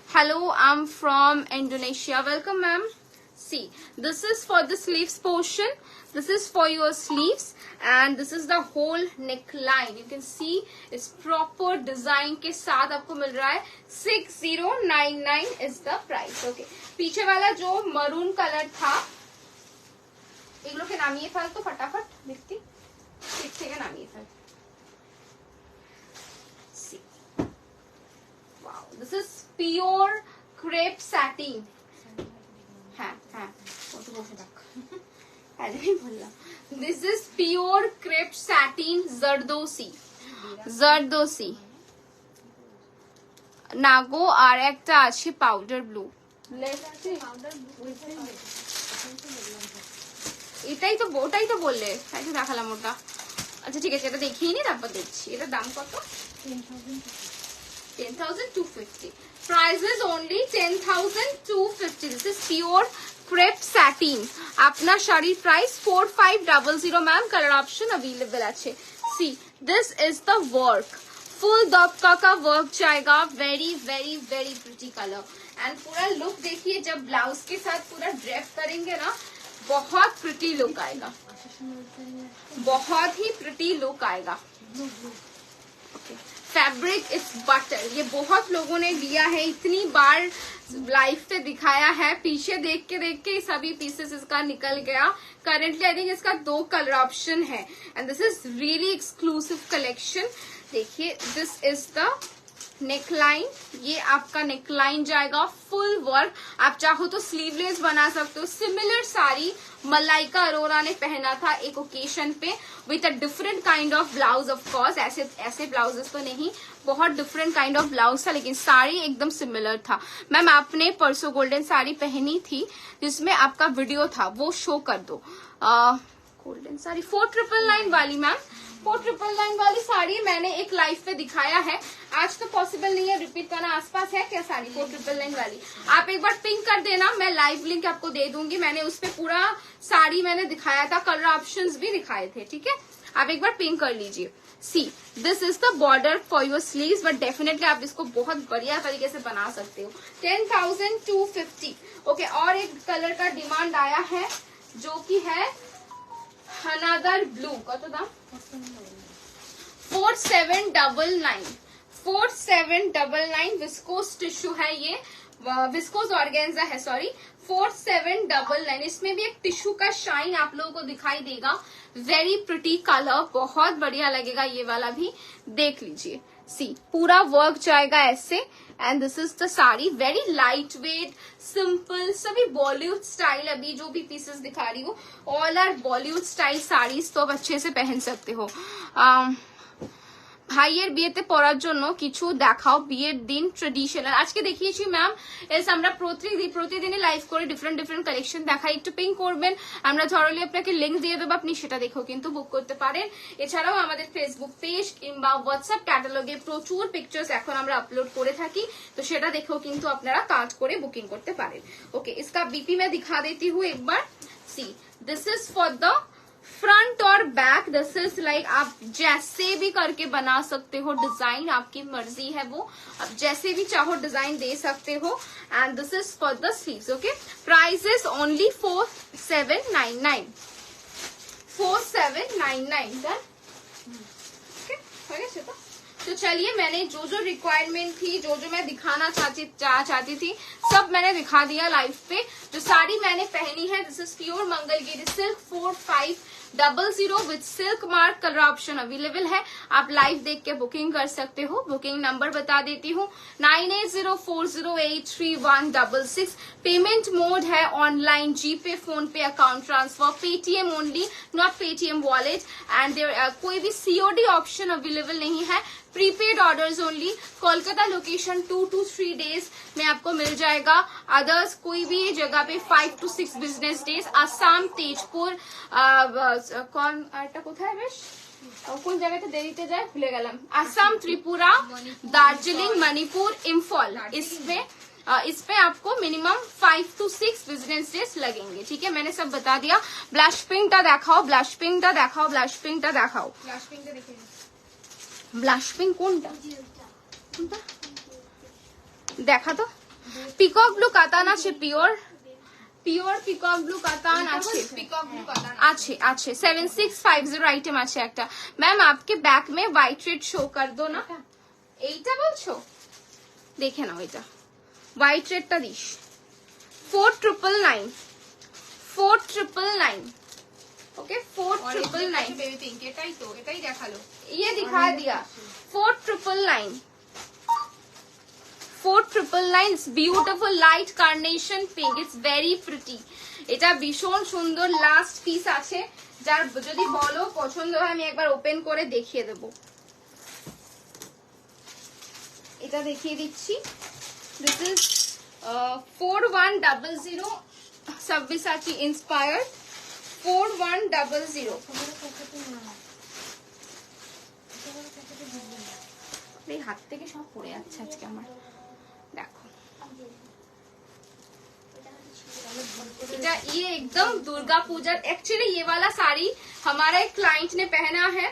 hello, I am from Indonesia, welcome ma'am. See, this is for the sleeves portion, this is for your sleeves, and this is the whole neckline. You can see it's proper design के साथ आपको मिल रहा है। 6099 is the price, okay। पीछे वाला जो maroon colour था, एक लोग के नामिए फल तो फटाफट दिखती, ठीक है, नामिए फल। See, wow, this is pure crepe satin। हाँ, this is pure crepe satin zardosi, zardosi नागो আর একটা আছে পাউডার ব্লু। এটাই তো ওটাই তো বললে, তাই তো দেখালাম ওটা। আচ্ছা ঠিক আছে, এটা দেখিয়ে নি, তারপর দেখছি। এটার দাম কত? 10,250। Price is only 10,250। This is pure crepe satin। अपना sari price 4500 ma'am. Colour option available আছে। See, this is the work, full दबका का वर्क जाएगा, very very very pretty colour. And पूरा लुक देखिए, जब ब्लाउज के साथ पूरा ड्रेप करेंगे ना, बहुत प्रिटी लुक आएगा, बहुत ही प्रिटी लुक आएगा। फैब्रिक इट्स बटर, ये बहुत लोगों ने लिया है, इतनी बार लाइफ पे दिखाया है, पीछे देख के सभी पीसेस इसका निकल गया। करेंटली आई थिंक इसका 2 कलर ऑप्शन है, and this is really exclusive collection. देखिए, दिस इज द नेकलाइन, ये आपका नेकलाइन जाएगा, फुल वर्क। आप चाहो तो स्लीवलेस बना सकते हो। सिमिलर साड़ी मलाइका अरोरा ने पहना था एक ओकेशन पे with a different kind of blouse. Of course ऐसे ब्लाउजेस तो नहीं, बहुत डिफरेंट काइंड ऑफ ब्लाउज था, लेकिन साड़ी एकदम सिमिलर था। मैम, आपने परसों गोल्डन साड़ी पहनी थी जिसमें आपका वीडियो था, वो शो कर दो। गोल्डन साड़ी 4999 वाली मैम, 4999 वाली साड़ी मैंने एक लाइव पे दिखाया है, आज तो पॉसिबल नहीं है रिपीट करना। आसपास है क्या साड़ी 4999 वाली? आप एक बार पिंक कर देना, मैं लाइव लिंक आपको दे दूंगी। मैंने उस पे पूरा साड़ी मैंने दिखाया था, कलर ऑप्शंस भी दिखाए थे, ठीक है। आप एक बार पिंक कर लीजिए। See, this is the border for your sleeves, but definitely आप इसको बहुत बढ़िया तरीके से बना सकते हो। 10,250। ओके, और एक कलर का डिमांड आया है जो कि है अनदर ब्लू का, तो दाम 4799। 4799 विस्कोस टिश्यू है, ये विस्कोस ऑर्गेन्जा है, सॉरी। 4799, इसमें भी एक टिश्यू का शाइन आप लोगों को दिखाई देगा। वेरी प्रिटी कलर, बहुत बढ़िया लगेगा ये वाला भी, देख लीजिए। सी, पूरा वर्क जाएगा ऐसे, and this is the sari, very light weight, simple, सभी बॉलीवुड स्टाइल। अभी जो भी पीसेस दिखा रही हूँ all are Bollywood style saris, तो आप अच्छे से पहन सकते हो। ভাইয়ের বিয়েতে পরার জন্য কিছু দেখাও, বিয়ের দিন ট্রেডিশনাল। আজকে দেখিয়েছি ম্যাম, এস আমরা প্রতিদিনই লাইভ করে ডিফারেন্ট কালেকশন দেখাই। একটু পিং করবেন, আমরা ধরলে আপনাকে লিঙ্ক দিয়ে দেবো, আপনি সেটা দেখেও কিন্তু বুক করতে পারেন। এছাড়াও আমাদের ফেসবুক পেজ কিংবা হোয়াটসঅ্যাপ ক্যাটালগে প্রচুর পিকচার্স এখন আমরা আপলোড করে থাকি, তো সেটা দেখেও কিন্তু আপনারা কাজ করে বুকিং করতে পারেন। ওকে, इसका बीपी मैं दिखा देती हूँ एक बार। See, this is for the front और बैक, दिस इज लाइक आप जैसे भी करके बना सकते हो, डिजाइन आपकी मर्जी है, वो आप जैसे भी चाहो डिजाइन दे सकते हो। And this is for the sleeves. Okay, price is only 4799। 4799 done. Okay, हो गया चलो। तो चलिए, मैंने जो रिक्वायरमेंट थी, जो मैं दिखाना चाहती थी, सब मैंने दिखा दिया लाइव पे। जो साड़ी मैंने पहनी है, this is pure Mangalagiri silk, 45 00 with silk mark colour option available है। आप लाइव देख के बुकिंग कर सकते हो। बुकिंग नंबर बता देती हूँ 9804083166। पेमेंट मोड है ऑनलाइन, जीपे, फोन पे, account transfer, Paytm only, not Paytm wallet. And कोई भी सीओडी ऑप्शन अवेलेबल नहीं है, prepaid orders only. Kolkata location 2 to 3 days में आपको मिल जाएगा। अदर्स कोई भी जगह पे 5 to 6 business days. Assam, Tezpur, कौन आटा কোথায় বেশ কোন জায়গাটা দেরিতে যায় ভুলে গেলাম, आसाम, त्रिपुरा, दार्जिलिंग, मणिपुर, इम्फॉल। इस पे आपको मिनिमम 5 to 6 बिजनेस डेज लगेंगे। ठीक है, मैंने सब बता दिया। ब्लश पिंकটা দেখাও, ব্লাশ পিঙ্কটা দেখাও, ব্লাশ পিঙ্কটা দেখাও। ব্লাশ পিঙ্ক কোনটা কোনটা দেখা তো। পিকক ব্লু কাতান আছে, পিওর পিকক ব্লু কাতান আছে, पिकॉक ब्लू कातान আছে 7650 आइटम আছে একটা। मैम आपके बैक में व्हाइट रेड शो कर दो ना। এইটা বলছো, দেখে নাও, এটা হোয়াইট রেডটা দিস। 4999 ओके 4999 बेबी पिंक এটাই তো, এটাই দেখালো। ये दिखा दिया 4999 it's beautiful light carnation pink, it's very pretty. এটা ভীষণ সুন্দর। লাস্ট পিস আছে, যার যদি বলো পছন্দ হয় আমি একবার ওপেন করে দেখিয়ে দেব। এটা দেখিয়ে দিচ্ছি। This is 4100 Sabyasachi inspired 4100। এই হাত থেকে সব পড়ে যাচ্ছে আজকে আমার। দেখো ये एकदम दुर्गा पूजा। एक्चुअली ये वाला साड़ी हमारा एक क्लाइंट ने पहना है।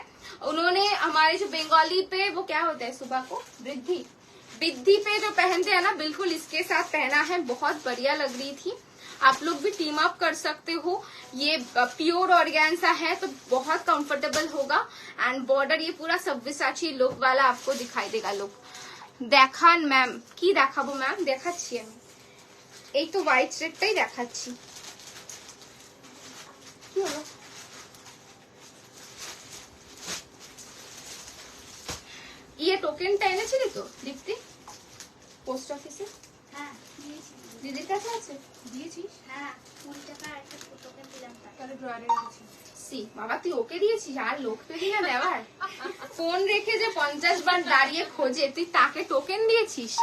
उन्होंने हमारे जो बंगाली पे वो क्या होता है सुबह को बिद्धी पे जो पहनते हैं ना, बिल्कुल इसके साथ पहना है। बहुत बढ़िया लग रही थी। आप लोग भी टीम अप कर सकते हो। ये प्योर ऑर्गेन्जा है तो बहुत कंफर्टेबल होगा। एंड बॉर्डर ये पूरा सब्विसाची लुक वाला आपको दिखाई देगा। लुक দেখান ম্যাম, কি দেখাবো ম্যাম? দেখাচ্ছি আমি, এই তো হোয়াইট রেডটাই দেখাচ্ছি। কি হলো? ये টোকেনটা এনেছিলি তো দীপ্তি পোস্ট অফিসে? হ্যাঁ দিয়েছি। দিদির কাছে আছে? দিয়েছিস? হ্যাঁ 20 টাকার একটা টোকেন দিলাম তার। তাহলে ড্রয়ারে রেখেছি। সি বাবা, তুই ওকে দিয়েছিস? আর লোক পেলি না দেওয়ার? ফোন রেখে যে 50 বার দাঁড়িয়ে খোঁজে, তুই তাকে টোকেন দিয়েছিস?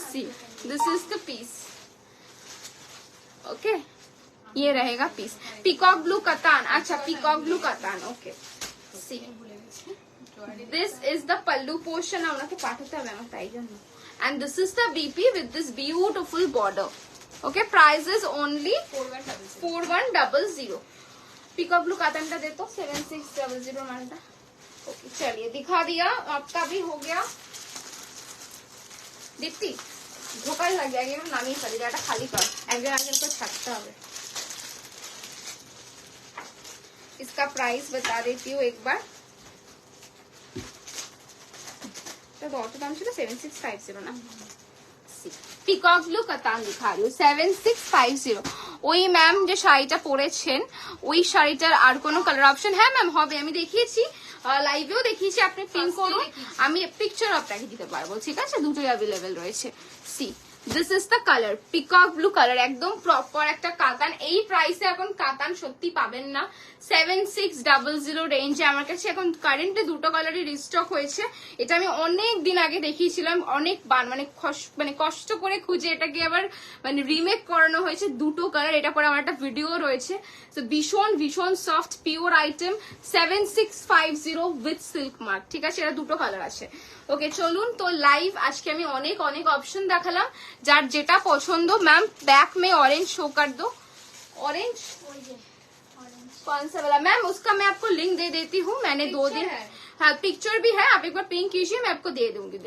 See this is the piece. Okay, ये रहेगा पीस। Peacock blue katan. अच्छा, peacock blue katan. Okay, see this is the pallu portion. আপনাকে পাঠাতে হবে আমার, তাই জন্য। and this is the BP with this beautiful border. Okay, price is only 4100। Peacock blue कातानটা दे तो 7600 मालटा। ओके, चलिए दिखा दिया, आपका भी हो गया। दीप्ति ঢোকার লাগে আগে আমি নামিয়ে ফেলি, এটা খালি কর, একজন একজন করে ছাড়তে হবে। इसका प्राइस बता देती हूँ एक बार। तो ऑटो दाम ছিল 7650 না। পিকক ব্লু কাতান দিখা রही हूँ 7650। ওই ম্যাম যে শাড়িটা পরেছেন ওই শাড়িটার আর কোনো কালার অপশন? হ্যাঁ ম্যাম হবে, আমি দেখিয়েছি, লাইভেও দেখিয়েছি। আপনি পিন করুন, আমি পিকচার আপনাকে দিতে পারবো। ঠিক আছে, দুটোই অ্যাভেলেবেল রয়েছে। C this is the colour, peacock blue colour, একদম প্রপার একটা কাতান। এই প্রাইসে এখন কাতান সত্যি পাবেন না। 7600 রেঞ্জে আমার কাছে এখন কারেন্টে দুটো কালারই রিস্টক হয়েছে। এটা আমি অনেক দিন আগে দেখিয়েছিলাম, অনেক মানে কষ্ট করে খুঁজে এটাকে আবার মানে রিমেক করানো হয়েছে দুটো কালার। এটা পরে আমার একটা ভিডিও রয়েছে। তো ভীষণ ভীষণ soft pure item 7650 with silk mark. ঠিক আছে, এটা দুটো কালার আছে। ওকে চলুন তো লাইভ আজকে আমি অনেক অনেক অপশন দেখালাম। যার যেটা পছন্দ ম্যাম बैक में ऑरेंज शो कर दो। ऑरेंज कौन सा वाला मैम? उसका मैं आपको लिंक दे देती हूँ। मैंने 2 दिन, हाँ पिक्चर भी है, आप एक बार पिंक कीजिए, मैं आपको दे दूंगी,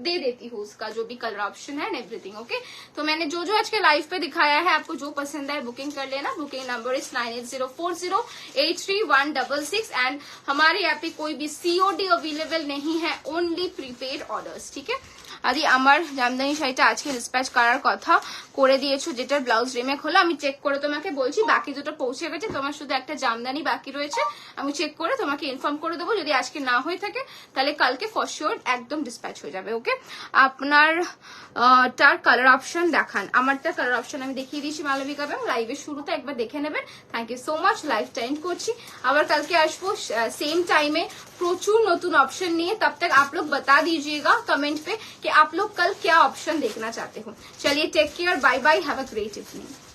दे देती हूँ उसका जो भी कलर ऑप्शन है एंड एवरीथिंग। ओके, तो मैंने जो जो आज के लाइव पे दिखाया है, आपको जो पसंद है बुकिंग कर लेना। बुकिंग नंबर इज 9804083166 एंड हमारे यहाँ पे कोई भी सीओडी अवेलेबल नहीं है, ओनली प्रीपेड ऑर्डर्स। ठीक है, আদি আমার জামদানি শাড়িটা আজকে ডিসপ্যাচ করার কথা করে দিয়েছো, যেটার ব্লাউজ রিমেক হলো। আমি চেক করে তোমাকে বলছি, বাকি দুটো পৌঁছে গেছে, তোমার শুধু একটা জামদানি বাকি রয়েছে। আমি চেক করে তোমাকে ইনফর্ম করে দেবো, যদি আজকে না হয়ে থাকে তাহলে কালকে ফর শিওর একদম ডিসপ্যাচ হয়ে যাবে। ওকে, আপনার তার কালার অপশন দেখান। আমারটা কালার অপশন আমি দেখিয়ে দিয়েছি মালবিকা ম্যাম, লাইভের শুরুতে একবার দেখে নেবেন। Thank you so much. লাইভটা এন্ড করছি, আবার কালকে আসবো सेम टाइम में प्रचुर नतून ऑप्शन नहीं है। तब तक आप लोग बता दीजिएगा कमेंट पे कि आप लोग कल क्या ऑप्शन देखना चाहते हो। चलिए take care, bye bye, have a great evening.